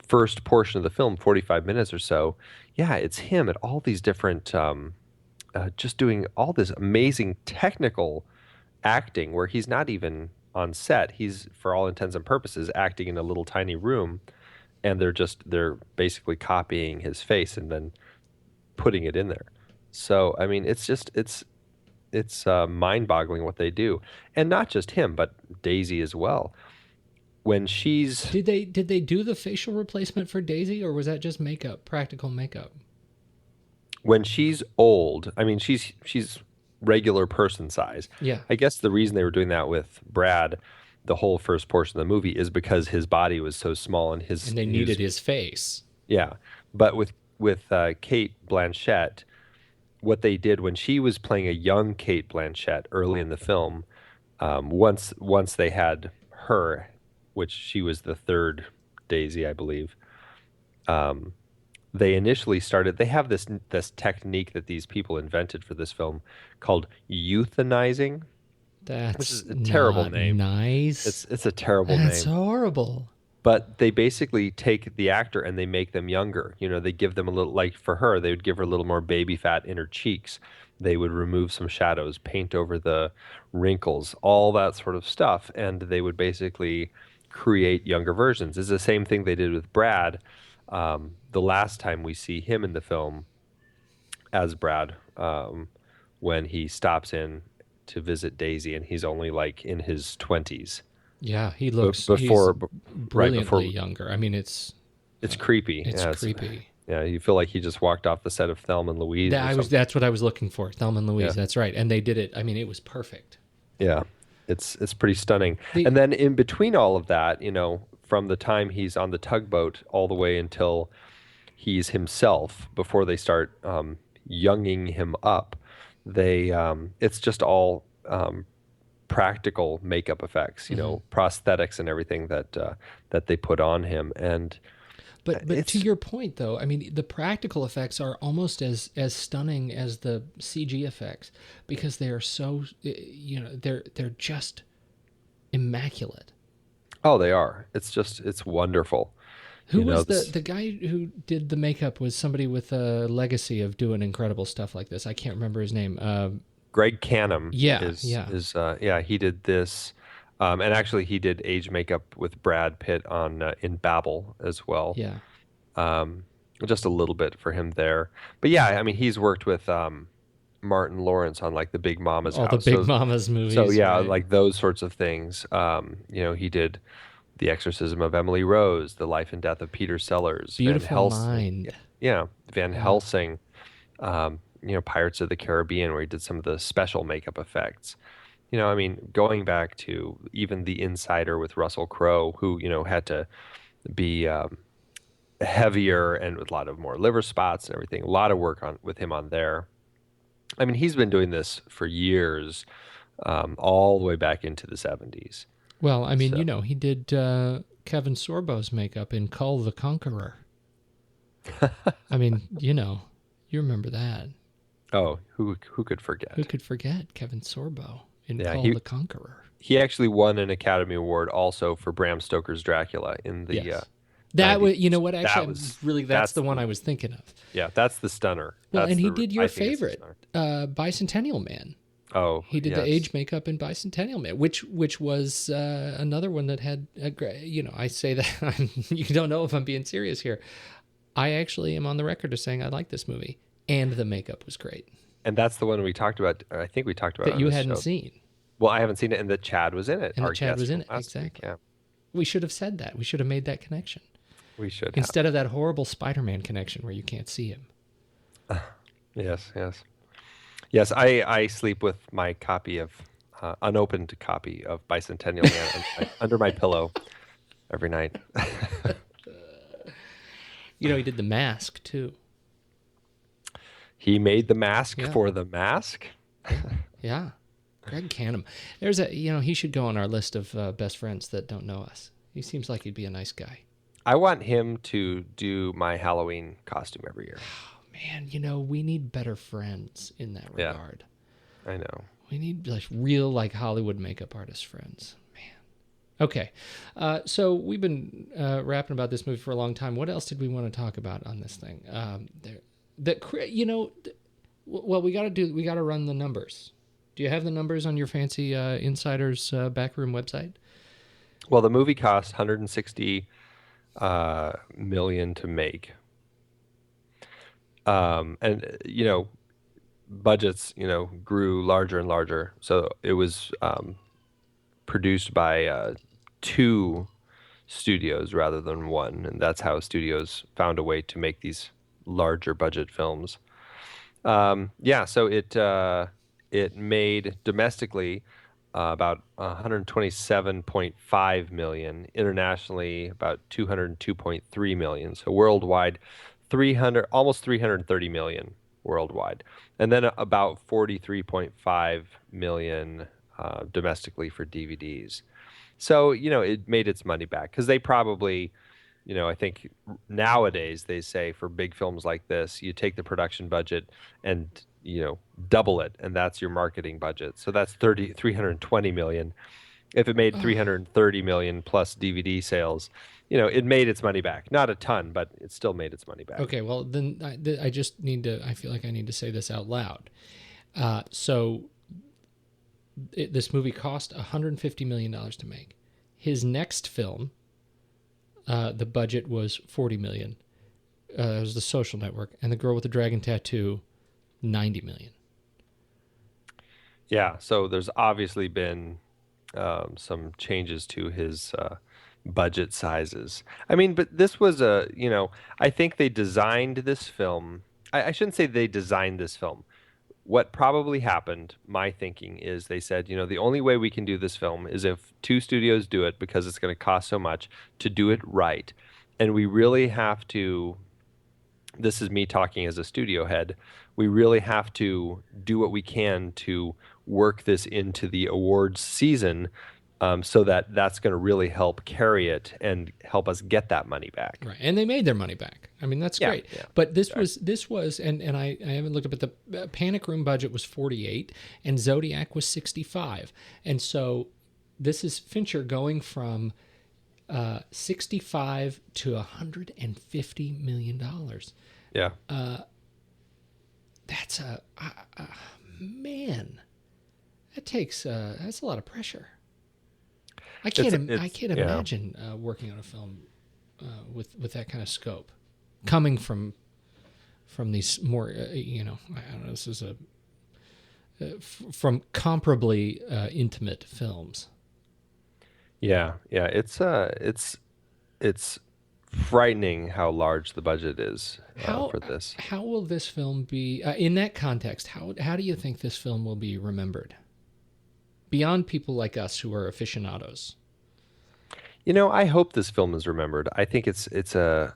first portion of the film, 45 minutes or so, yeah, it's him at all these different, just doing all this amazing technical acting where he's not even on set. He's, for all intents and purposes, acting in a little tiny room, and they're basically copying his face and then putting it in there. So, I mean, it's mind-boggling what they do. And not just him, but Daisy as well. When she's... Did they do the facial replacement for Daisy, or was that just makeup, practical makeup? When she's old, I mean, she's regular person size. Yeah. I guess the reason they were doing that with Brad, the whole first portion of the movie, is because his body was so small and they needed his face. Yeah. But with Kate Blanchett, what they did when she was playing a young Kate Blanchett early in the film, once they had her, which she was the third Daisy, I believe, they initially started, they have this technique that these people invented for this film called euthanizing. Which is a terrible name. Nice. It's a terrible name. That's horrible. But they basically take the actor and they make them younger. They give them a little, like for her, they would give her a little more baby fat in her cheeks. They would remove some shadows, paint over the wrinkles, all that sort of stuff. And they would basically create younger versions. It's the same thing they did with Brad. The last time we see him in the film as Brad, when he stops in to visit Daisy, and he's only in his 20s. Yeah, he looks brilliantly younger. I mean, it's creepy. It's creepy. Yeah, you feel like he just walked off the set of Thelma and Louise. That's what I was looking for. Thelma and Louise. Yeah. That's right. And they did it. I mean, it was perfect. Yeah, it's pretty stunning. And then in between all of that, from the time he's on the tugboat all the way until he's himself, before they start younging him up, it's just all practical makeup effects, prosthetics and everything that they put on him. And But to your point, though, I mean, the practical effects are almost as stunning as the CG effects, because they are so, they're just immaculate. oh, they are. It's wonderful. Who was the guy who did the makeup? Was somebody with a legacy of doing incredible stuff like this. I can't remember his name. Greg Canham. Yeah. He did this. And actually, he did age makeup with Brad Pitt on in Babel as well. Yeah. Just a little bit for him there. But yeah, I mean, he's worked with Martin Lawrence on like the Big Mama's All House. the Big Mama's movies. So yeah, right. like those sorts of things. He did The Exorcism of Emily Rose, The Life and Death of Peter Sellers, Beautiful Mind. Yeah, Van Helsing. Pirates of the Caribbean, where he did some of the special makeup effects. I mean, going back to even The Insider with Russell Crowe, who, had to be heavier and with a lot of more liver spots and everything. A lot of work with him on there. I mean, he's been doing this for years, all the way back into the 70s. Well, I mean, he did Kevin Sorbo's makeup in Cull the Conqueror. I mean, you remember that. Oh, who could forget? Who could forget Kevin Sorbo in Cull the Conqueror? He actually won an Academy Award also for Bram Stoker's Dracula in the. Yes. That was, what? Actually, that's the one I was thinking of. Yeah, that's the stunner. Well, and he did your favorite, Bicentennial Man. Oh, he did the age makeup in Bicentennial Man, which was another one that had a great. I say that you don't know if I'm being serious here. I actually am on the record as saying I like this movie, and the makeup was great. And that's the one we talked about. I think we talked about that you hadn't seen. Well, I haven't seen it, and that Chad was in it. And Chad was in it, exactly. Week, yeah. We should have said that. We should have made that connection. We should instead of that horrible Spider-Man connection where you can't see him. Yes. I sleep with my copy of unopened copy of Bicentennial Man under my pillow every night. He did The Mask too. He made the mask for The Mask. Yeah, Greg Canham. There's he should go on our list of best friends that don't know us. He seems like he'd be a nice guy. I want him to do my Halloween costume every year. Oh, man, we need better friends in that regard. I know. We need real Hollywood makeup artist friends. Man. Okay. So we've been rapping about this movie for a long time. What else did we want to talk about on this thing? Well, we got to run the numbers. Do you have the numbers on your fancy Insider's backroom website? Well, the movie cost $160 million to make. And budgets, grew larger and larger. So it was produced by 2 studios rather than 1, and that's how studios found a way to make these larger budget films. So it made domestically about 127.5 million, internationally about 202.3 million. So worldwide, almost 330 million worldwide, and then about 43.5 million domestically for DVDs. So it made its money back, because they probably, I think nowadays they say for big films like this, you take the production budget and double it, and that's your marketing budget. So that's 320 million. If it made 330 million plus DVD sales, it made its money back. Not a ton, but it still made its money back. Okay, well then I feel like I need to say this out loud. This movie cost $150 million to make. His next film, the budget was $40 million. It was The Social Network, and The Girl with the Dragon Tattoo, $90 million. Yeah, so there's obviously been some changes to his budget sizes. I mean, but this was I think they designed this film. I shouldn't say they designed this film. What probably happened, my thinking is they said, the only way we can do this film is if 2 studios do it, because it's going to cost so much to do it right. And we really have to this is me talking as a studio head, we really have to do what we can to work this into the awards season, so that that's going to really help carry it and help us get that money back. Right, and they made their money back. I mean, that's great. Yeah, but this was, and I haven't looked up, but the Panic Room budget was 48, and Zodiac was 65, and so this is Fincher going from 65 to $150 million. Yeah. That's man. That's a lot of pressure. I can't imagine working on a film with that kind of scope, coming from these more I don't know. This is from comparably intimate films. Yeah. It's frightening how large the budget is for this. How will this film be in that context? How do you think this film will be remembered? Beyond people like us who are aficionados. I hope this film is remembered. I think it's an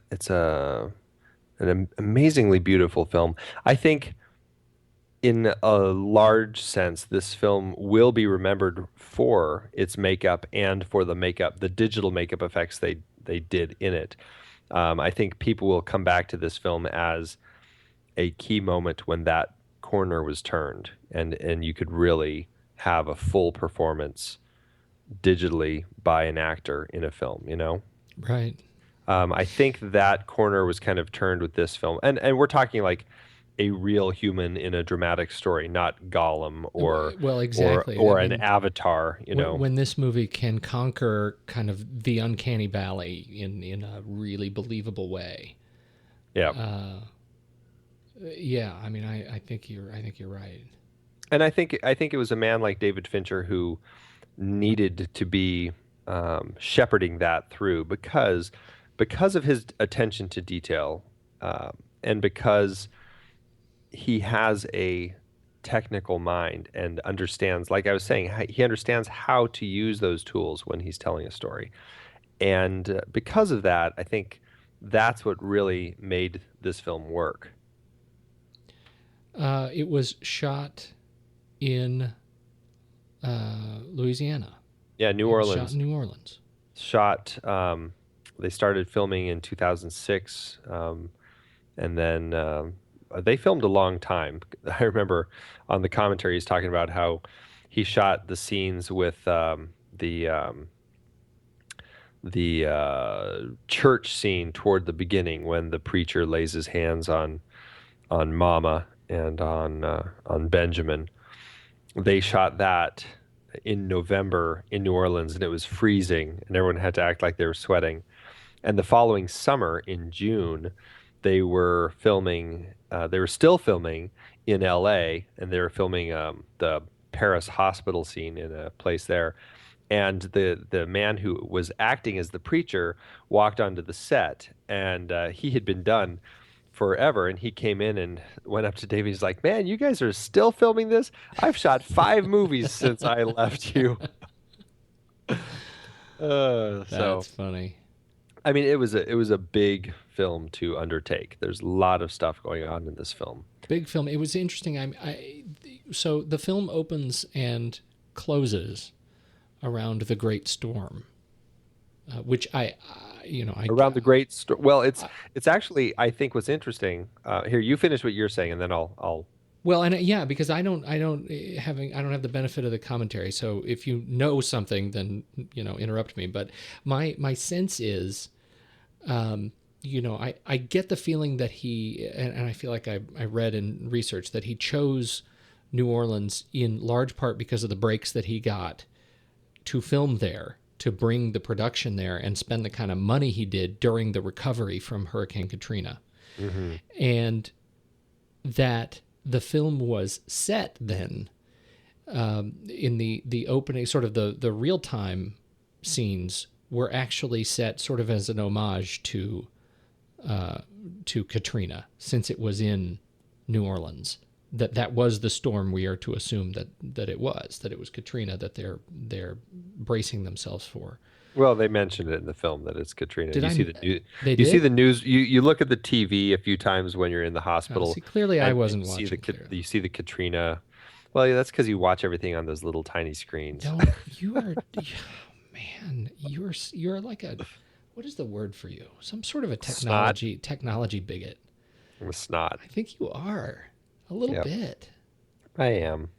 amazingly beautiful film. I think in a large sense, this film will be remembered for its makeup and for the digital makeup effects they did in it. I think people will come back to this film as a key moment when that corner was turned and you could really have a full performance digitally by an actor in a film, Right. I think that corner was kind of turned with this film. And we're talking like a real human in a dramatic story, not Gollum or exactly. or an Avatar, When this movie can conquer kind of the uncanny valley in a really believable way. Yeah. Yeah, I mean I think you're right. And I think it was a man like David Fincher who needed to be shepherding that through because of his attention to detail, and because he has a technical mind and understands, like I was saying, he understands how to use those tools when he's telling a story. And because of that, I think that's what really made this film work. It was shot in Louisiana. Yeah, New Orleans. Shot in New Orleans. They started filming in 2006, and then they filmed a long time. I remember on the commentary he's talking about how he shot the scenes with the church scene toward the beginning when the preacher lays his hands on Mama and on Benjamin. They shot that in November in New Orleans, and it was freezing, and everyone had to act like they were sweating. And the following summer, in June, they were filming. They were still filming in L.A., and they were filming the Paris hospital scene in a place there. And the man who was acting as the preacher walked onto the set, and he had been done forever, and he came in and went up to David. He's like, "Man, you guys are still filming this? I've shot 5 movies since I left you." That's funny. I mean, it was a big film to undertake. There's a lot of stuff going on in this film. Big film. It was interesting. So the film opens and closes around the Great Storm, which around the Great Storm. Well, it's actually, I think what's interesting. Here, you finish what you're saying, and then I'll. Well, and because I don't have the benefit of the commentary. So if you know something, then interrupt me. But my sense is, I get the feeling that he and I feel like I read in research that he chose New Orleans in large part because of the breaks that he got to film there, to bring the production there and spend the kind of money he did during the recovery from Hurricane Katrina. Mm-hmm. And that the film was set then in the opening, sort of the real-time scenes were actually set sort of as an homage to Katrina, since it was in New Orleans. That was the storm we are to assume that it was Katrina that they're bracing themselves for. Well, they mentioned it in the film that it's Katrina. Did You I? see the news. They You see did. the news. You look at the TV a few times when you're in the hospital, See, clearly I and wasn't you see watching. Clearly, you see the Katrina. Well, yeah, that's because you watch everything on those little tiny screens. don't you are, man? You're like a, what is the word for you? Some sort of a Snot. technology bigot. I'm a snot. I think you are a little Yep. bit. I am.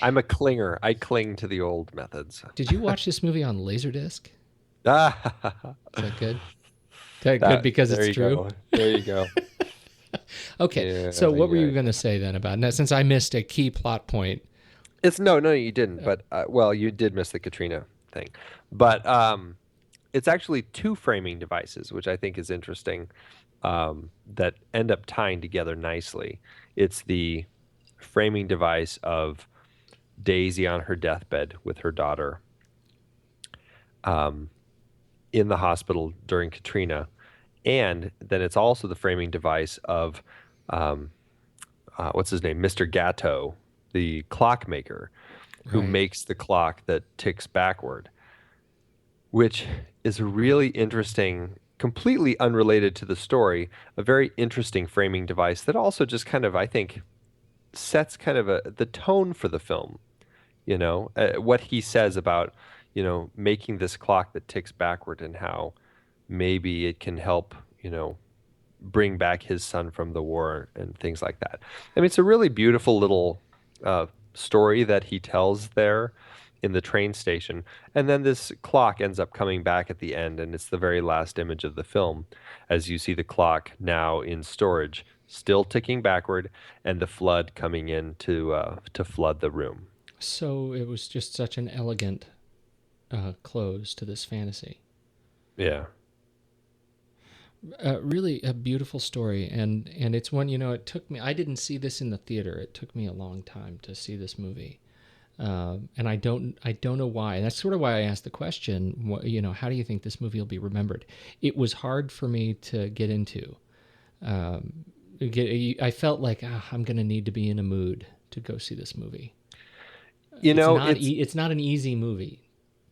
I'm a clinger. I cling to the old methods. Did you watch this movie on Laserdisc? Ah, Is that good? Is that good because there it's you true? go. There you go. Okay. Yeah, So what were you yeah. going to say then about now? Since I missed a key plot point. It's no, you didn't. But well, you did miss the Katrina thing. But it's actually two framing devices, which I think is interesting, that end up tying together nicely. It's the framing device of Daisy on her deathbed with her daughter, in the hospital during Katrina, and then it's also the framing device of what's his name, Mr. Gatto, the clockmaker, who Right. makes the clock that ticks backward, which is a really interesting, completely unrelated to the story, a very interesting framing device that also just kind of, I think, sets kind of the tone for the film. What he says about, making this clock that ticks backward and how maybe it can help, bring back his son from the war and things like that. I mean, it's a really beautiful little story that he tells there in the train station. And then this clock ends up coming back at the end, and it's the very last image of the film as you see the clock now in storage, still ticking backward, and the flood coming in to flood the room. So it was just such an elegant close to this fantasy. Yeah. Really a beautiful story, and it's one, it took me. I didn't see this in the theater. It took me a long time to see this movie, and I don't know why. And that's sort of why I asked the question. How do you think this movie will be remembered? It was hard for me to get into. I felt like I'm going to need to be in a mood to go see this movie. It's not an easy movie.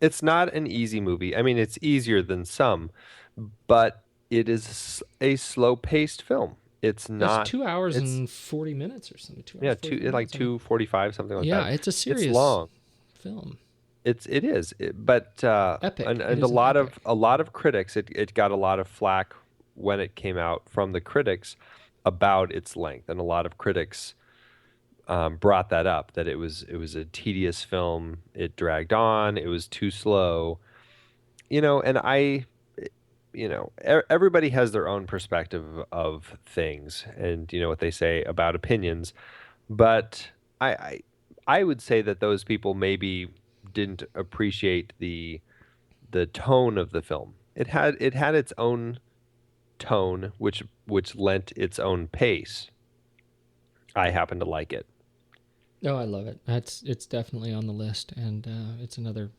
It's not an easy movie. I mean, it's easier than some, but it is a slow-paced film. It's not. It's 2 hours and 40 minutes or something. 2 hours, Yeah, 40 like minutes, 2:45, something like that. Yeah, it's a serious It's long. film. It is, but Epic. and It a is an lot epic. of critics. It got a lot of flack when it came out from the critics about its length, and a lot of critics brought that up, that it was a tedious film. It dragged on. It was too slow. And everybody has their own perspective of things, and what they say about opinions. But I would say that those people maybe didn't appreciate the tone of the film. It had its own tone, which lent its own pace. I happen to like it. Oh, I love it. It's definitely on the list, and it's another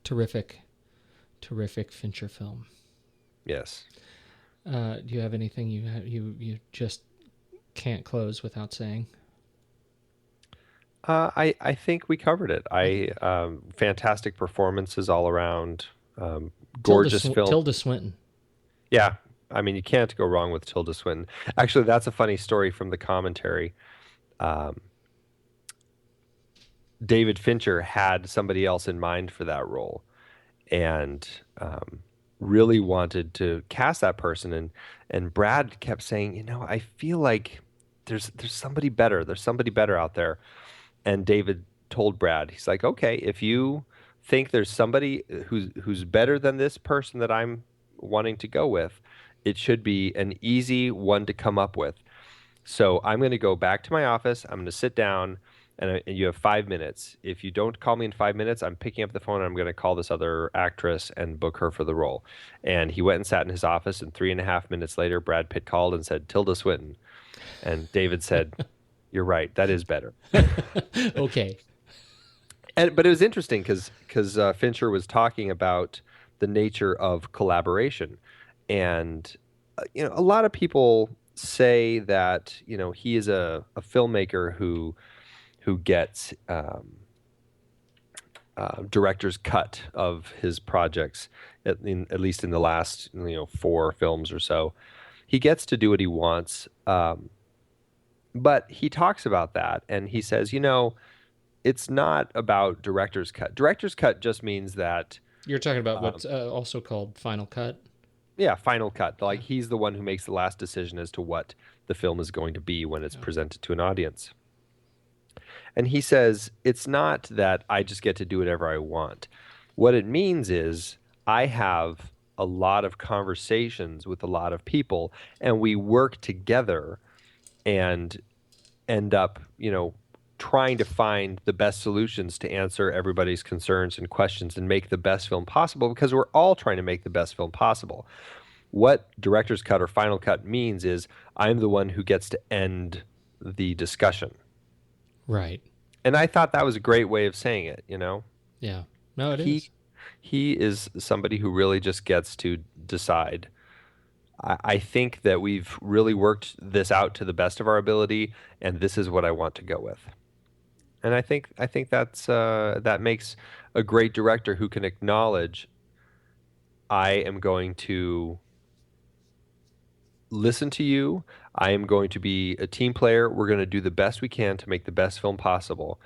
terrific Fincher film. Yes. Do you have anything you just can't close without saying? I think we covered it. Fantastic performances all around. Gorgeous film. Tilda Swinton. Yeah, I mean, you can't go wrong with Tilda Swinton. Actually, that's a funny story from the commentary. David Fincher had somebody else in mind for that role, and really wanted to cast that person. And Brad kept saying, I feel like there's somebody better. There's somebody better out there. And David told Brad, he's like, okay, if you think there's somebody who's better than this person that I'm wanting to go with, it should be an easy one to come up with. So I'm going to go back to my office. I'm going to sit down, and you have 5 minutes. If you don't call me in 5 minutes, I'm picking up the phone and I'm going to call this other actress and book her for the role. And he went and sat in his office, and 3.5 minutes later, Brad Pitt called and said, Tilda Swinton. And David said, you're right. That is better. Okay. But it was interesting because Fincher was talking about the nature of collaboration. And, a lot of people say that, he is a filmmaker who gets director's cut of his projects, at least in the last 4 films or so. He gets to do what he wants, but he talks about that and he says, it's not about director's cut. Director's cut just means that You're talking about what's also called Final Cut? yeah, final cut. Like he's the one who makes the last decision as to what the film is going to be when it's presented to an audience. And he says, it's not that I just get to do whatever I want. What it means is I have a lot of conversations with a lot of people, and we work together and end up, trying to find the best solutions to answer everybody's concerns and questions and make the best film possible, because we're all trying to make the best film possible. What director's cut or final cut means is I'm the one who gets to end the discussion. Right. And I thought that was a great way of saying it, Yeah. No, it is. He is somebody who really just gets to decide. I think that we've really worked this out to the best of our ability, and this is what I want to go with. And I think that's that makes a great director who can acknowledge, I am going to listen to you. I am going to be a team player. We're going to do the best we can to make the best film possible.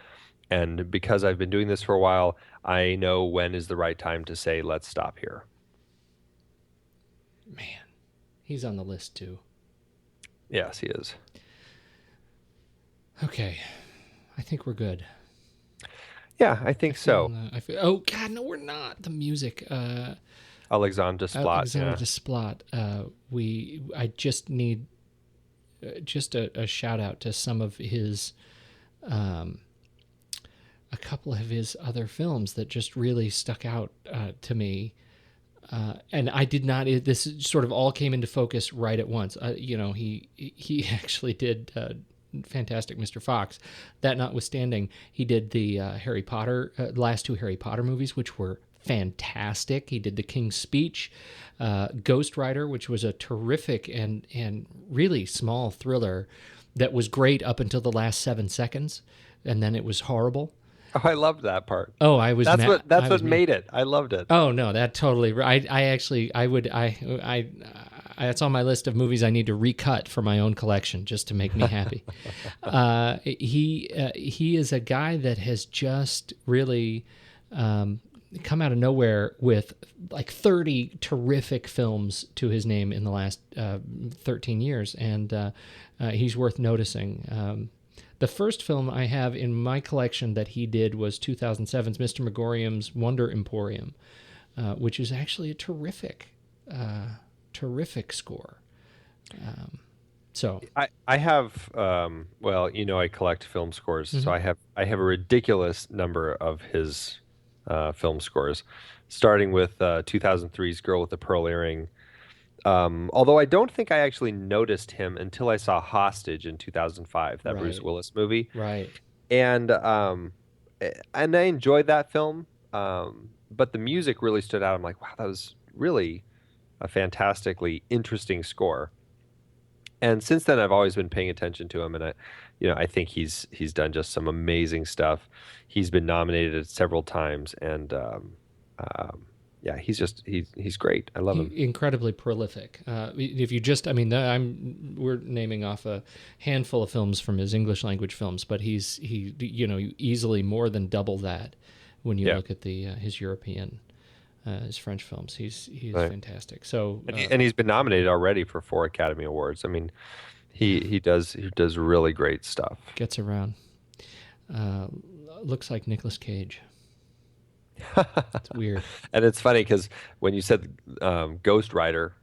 And because I've been doing this for a while, I know when is the right time to say, let's stop here. Man, he's on the list too. Yes, he is. Okay. I think we're good. Yeah, I think so. Oh, God, no, we're not. The music. Alexandre Desplat. I just need just a shout out to some of his, a couple of his other films that just really stuck out to me. And I did not. This sort of all came into focus right at once. He actually did Fantastic Mr. Fox. That notwithstanding, he did the Harry Potter last 2 Harry Potter movies, which were fantastic. He did The King's Speech, Ghost Rider, which was a terrific and really small thriller that was great up until the last 7 seconds, and then it was horrible. Oh, I loved that part. Oh, I was. That's what made it. I loved it. Oh no, that totally. That's on my list of movies I need to recut for my own collection just to make me happy. He is a guy that has just really come out of nowhere with like 30 terrific films to his name in the last 13 years, and he's worth noticing. The first film I have in my collection that he did was 2007's Mr. Megorium's Wonder Emporium, which is actually a terrific score. So I have I collect film scores, so I have a ridiculous number of his film scores, starting with 2003's Girl with the Pearl Earring. Although I don't think I actually noticed him until I saw Hostage in 2005, that Bruce Willis movie. Right. And I enjoyed that film, but the music really stood out. I'm like, wow, that was really a fantastically interesting score. And since then, I've always been paying attention to him, and I think he's done just some amazing stuff. He's been nominated several times, and he's great. I love him. Incredibly prolific. If you just, we're naming off a handful of films from his English language films, but he easily more than double that when you look at his European, his French films. He's right. Fantastic. So and he's been nominated already for 4 Academy Awards. I mean, he does really great stuff. Gets around. Looks like Nicolas Cage. It's weird. And it's funny because when you said Ghost Rider,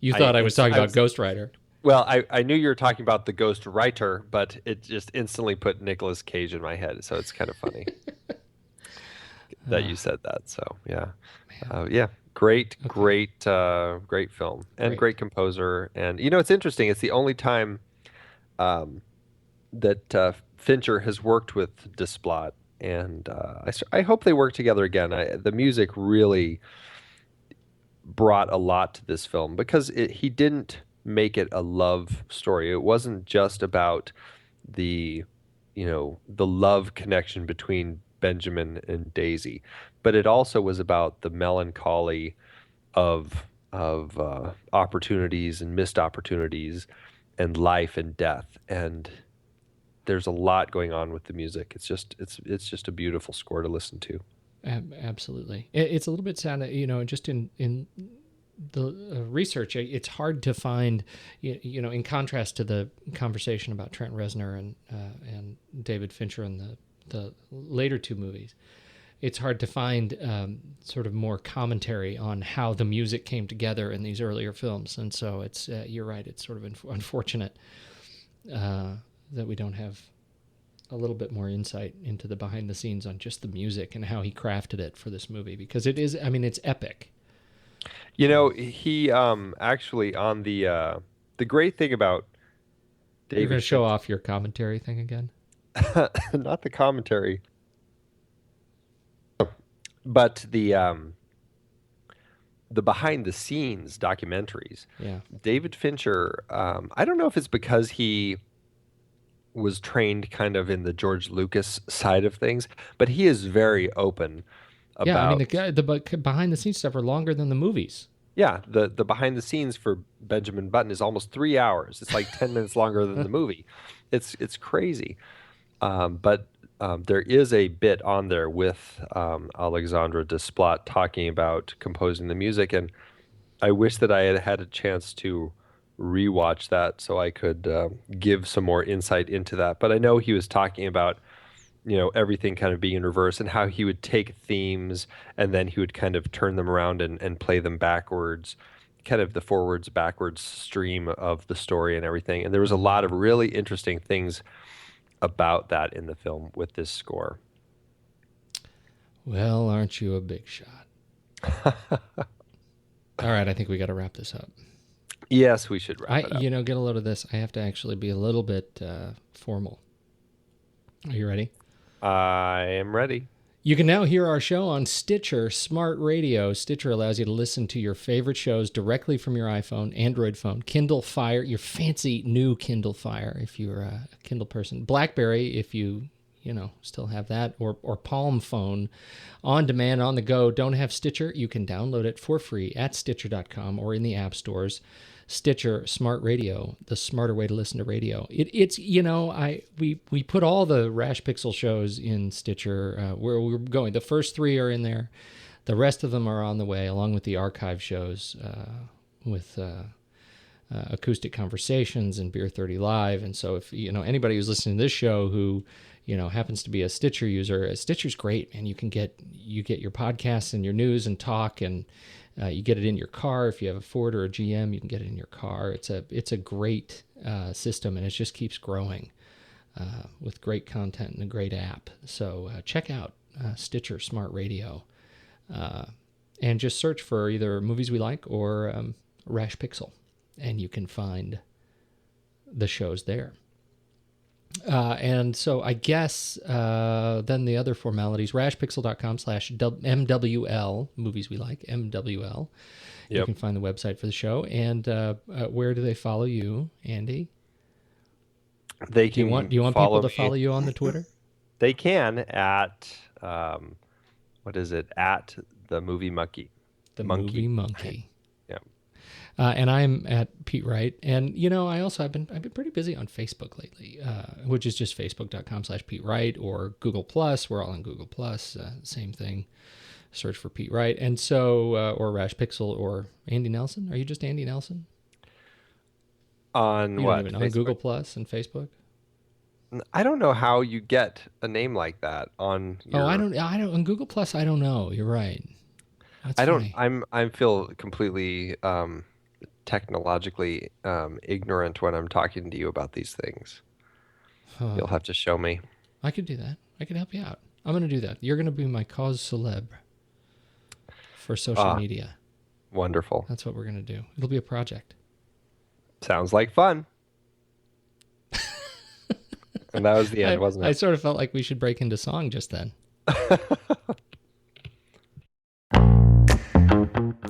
you thought I was talking about Ghost Rider. Well, I knew you were talking about the Ghost Writer, but it just instantly put Nicolas Cage in my head. So it's kind of funny that you said that. So great film and great composer. And it's interesting. It's the only time that Fincher has worked with Desplat. And I hope they work together again. The music really brought a lot to this film because he didn't make it a love story. It wasn't just about the love connection between Benjamin and Daisy, but it also was about the melancholy of opportunities and missed opportunities and life and death. And there's a lot going on with the music. It's just a beautiful score to listen to. Absolutely. It's a little bit sad, just in the research, it's hard to find, in contrast to the conversation about Trent Reznor and David Fincher and the later two movies, it's hard to find sort of more commentary on how the music came together in these earlier films. And so it's, you're right, it's sort of unfortunate that we don't have a little bit more insight into the behind the scenes on just the music and how he crafted it for this movie, because it is, it's epic. He actually on the great thing about David. You're going to show off your commentary thing again? Not the commentary, but the behind the scenes documentaries. Yeah. David Fincher, I don't know if it's because he was trained kind of in the George Lucas side of things, but he is very open about... Yeah, the behind the scenes stuff are longer than the movies. Yeah, the behind the scenes for Benjamin Button is almost 3 hours. It's like 10 minutes longer than the movie. It's crazy. But there is a bit on there with Alexandre Desplat talking about composing the music, and I wish that I had had a chance to rewatch that so I could give some more insight into that. But I know he was talking about, everything kind of being in reverse, and how he would take themes and then he would kind of turn them around and play them backwards, kind of the forwards, backwards stream of the story and everything. And there was a lot of really interesting things about that in the film with this score. Well, aren't you a big shot? All right, I think we got to wrap this up. Yes, we should wrap it up. Get a load of this. I have to actually be a little bit formal. Are you ready? I am ready. You can now hear our show on Stitcher Smart Radio. Stitcher allows you to listen to your favorite shows directly from your iPhone, Android phone, Kindle Fire, your fancy new Kindle Fire if you're a Kindle person, BlackBerry if you still have that, or Palm phone, on demand, on the go. Don't have Stitcher? You can download it for free at Stitcher.com or in the app stores. Stitcher Smart Radio, the smarter way to listen to radio. We put all the Rash Pixel shows in Stitcher where we're going. The first 3 are in there. The rest of them are on the way, along with the archive shows with Acoustic Conversations and Beer 30 Live. And so if anybody who's listening to this show who happens to be a Stitcher user, Stitcher's great, man. You get your podcasts and your news and talk, and you get it in your car. If you have a Ford or a GM, you can get it in your car. It's a great system, and it just keeps growing with great content and a great app. So check out Stitcher Smart Radio, and just search for either Movies We Like or Rash Pixel, and you can find the shows there. And so I guess then the other formalities, rashpixel.com/MWL, Movies We Like, MWL. Yep. You can find the website for the show. And where do they follow you, Andy? They can. Do you want people to follow you on the Twitter? They can at, what is it? At the Movie Monkey. The Movie Monkey. Yeah. And I'm at Pete Wright. And, I've been pretty busy on Facebook lately, which is just facebook.com/Pete Wright, or Google+. We're all on Google+, same thing. Search for Pete Wright. And so, or Rash Pixel, or Andy Nelson. Are you just Andy Nelson? On what? On Google+ and Facebook? I don't know how you get a name like that on your... I don't on Google+, I don't know. You're right. That's funny. I feel completely technologically ignorant when I'm talking to you about these things. You'll have to show me. I could do that. I could help you out. I'm going to do that. You're going to be my cause célèbre for social media. Wonderful. That's what we're going to do. It'll be a project. Sounds like fun. And that was the end, wasn't it? I sort of felt like we should break into song just then.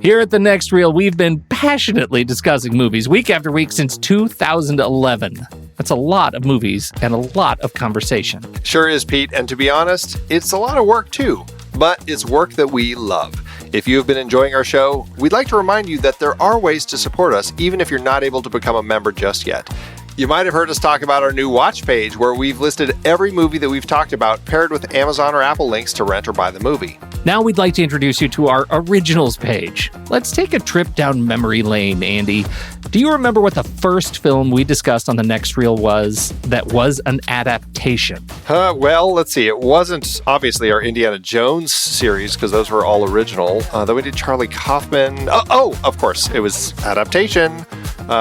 Here at The Next Reel, we've been passionately discussing movies week after week since 2011. That's a lot of movies and a lot of conversation. Sure is, Pete, and to be honest, it's a lot of work too, but it's work that we love. If you have been enjoying our show, we'd like to remind you that there are ways to support us even if you're not able to become a member just yet. You might have heard us talk about our new watch page where we've listed every movie that we've talked about paired with Amazon or Apple links to rent or buy the movie. Now we'd like to introduce you to our originals page. Let's take a trip down memory lane, Andy. Do you remember what the first film we discussed on The Next Reel was that was an adaptation? Well, let's see. It wasn't obviously our Indiana Jones series because those were all original. Then we did Charlie Kaufman. Oh, of course. It was adaptation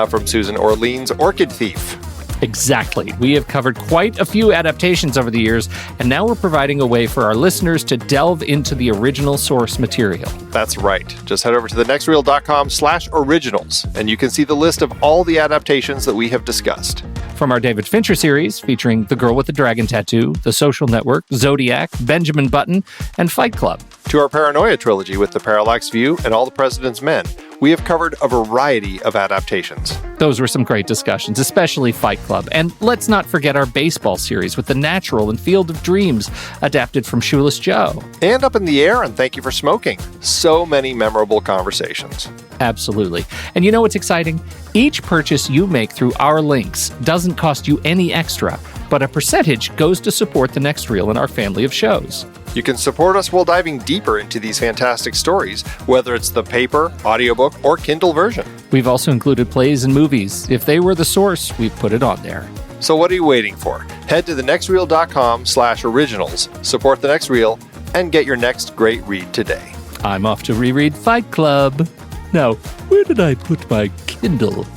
from Susan Orlean's Orchid Thief. Exactly. We have covered quite a few adaptations over the years, and now we're providing a way for our listeners to delve into the original source material. That's right. Just head over to thenextreel.com/originals, and you can see the list of all the adaptations that we have discussed. From our David Fincher series, featuring The Girl with the Dragon Tattoo, The Social Network, Zodiac, Benjamin Button, and Fight Club. To our Paranoia trilogy with The Parallax View and All the President's Men, we have covered a variety of adaptations. Those were some great discussions, especially Fight Club. And let's not forget our baseball series with The Natural and Field of Dreams, adapted from Shoeless Joe. And Up in the Air and Thank You for Smoking. So many memorable conversations. Absolutely. And you know what's exciting? Each purchase you make through our links doesn't cost you any extra, but a percentage goes to support The Next Reel and our family of shows. You can support us while diving deeper into these fantastic stories, whether it's the paper, audiobook, or Kindle version. We've also included plays and movies. If they were the source, we've put it on there. So what are you waiting for? Head to thenextreel.com/originals, support The Next Reel, and get your next great read today. I'm off to reread Fight Club. Now, where did I put my Kindle?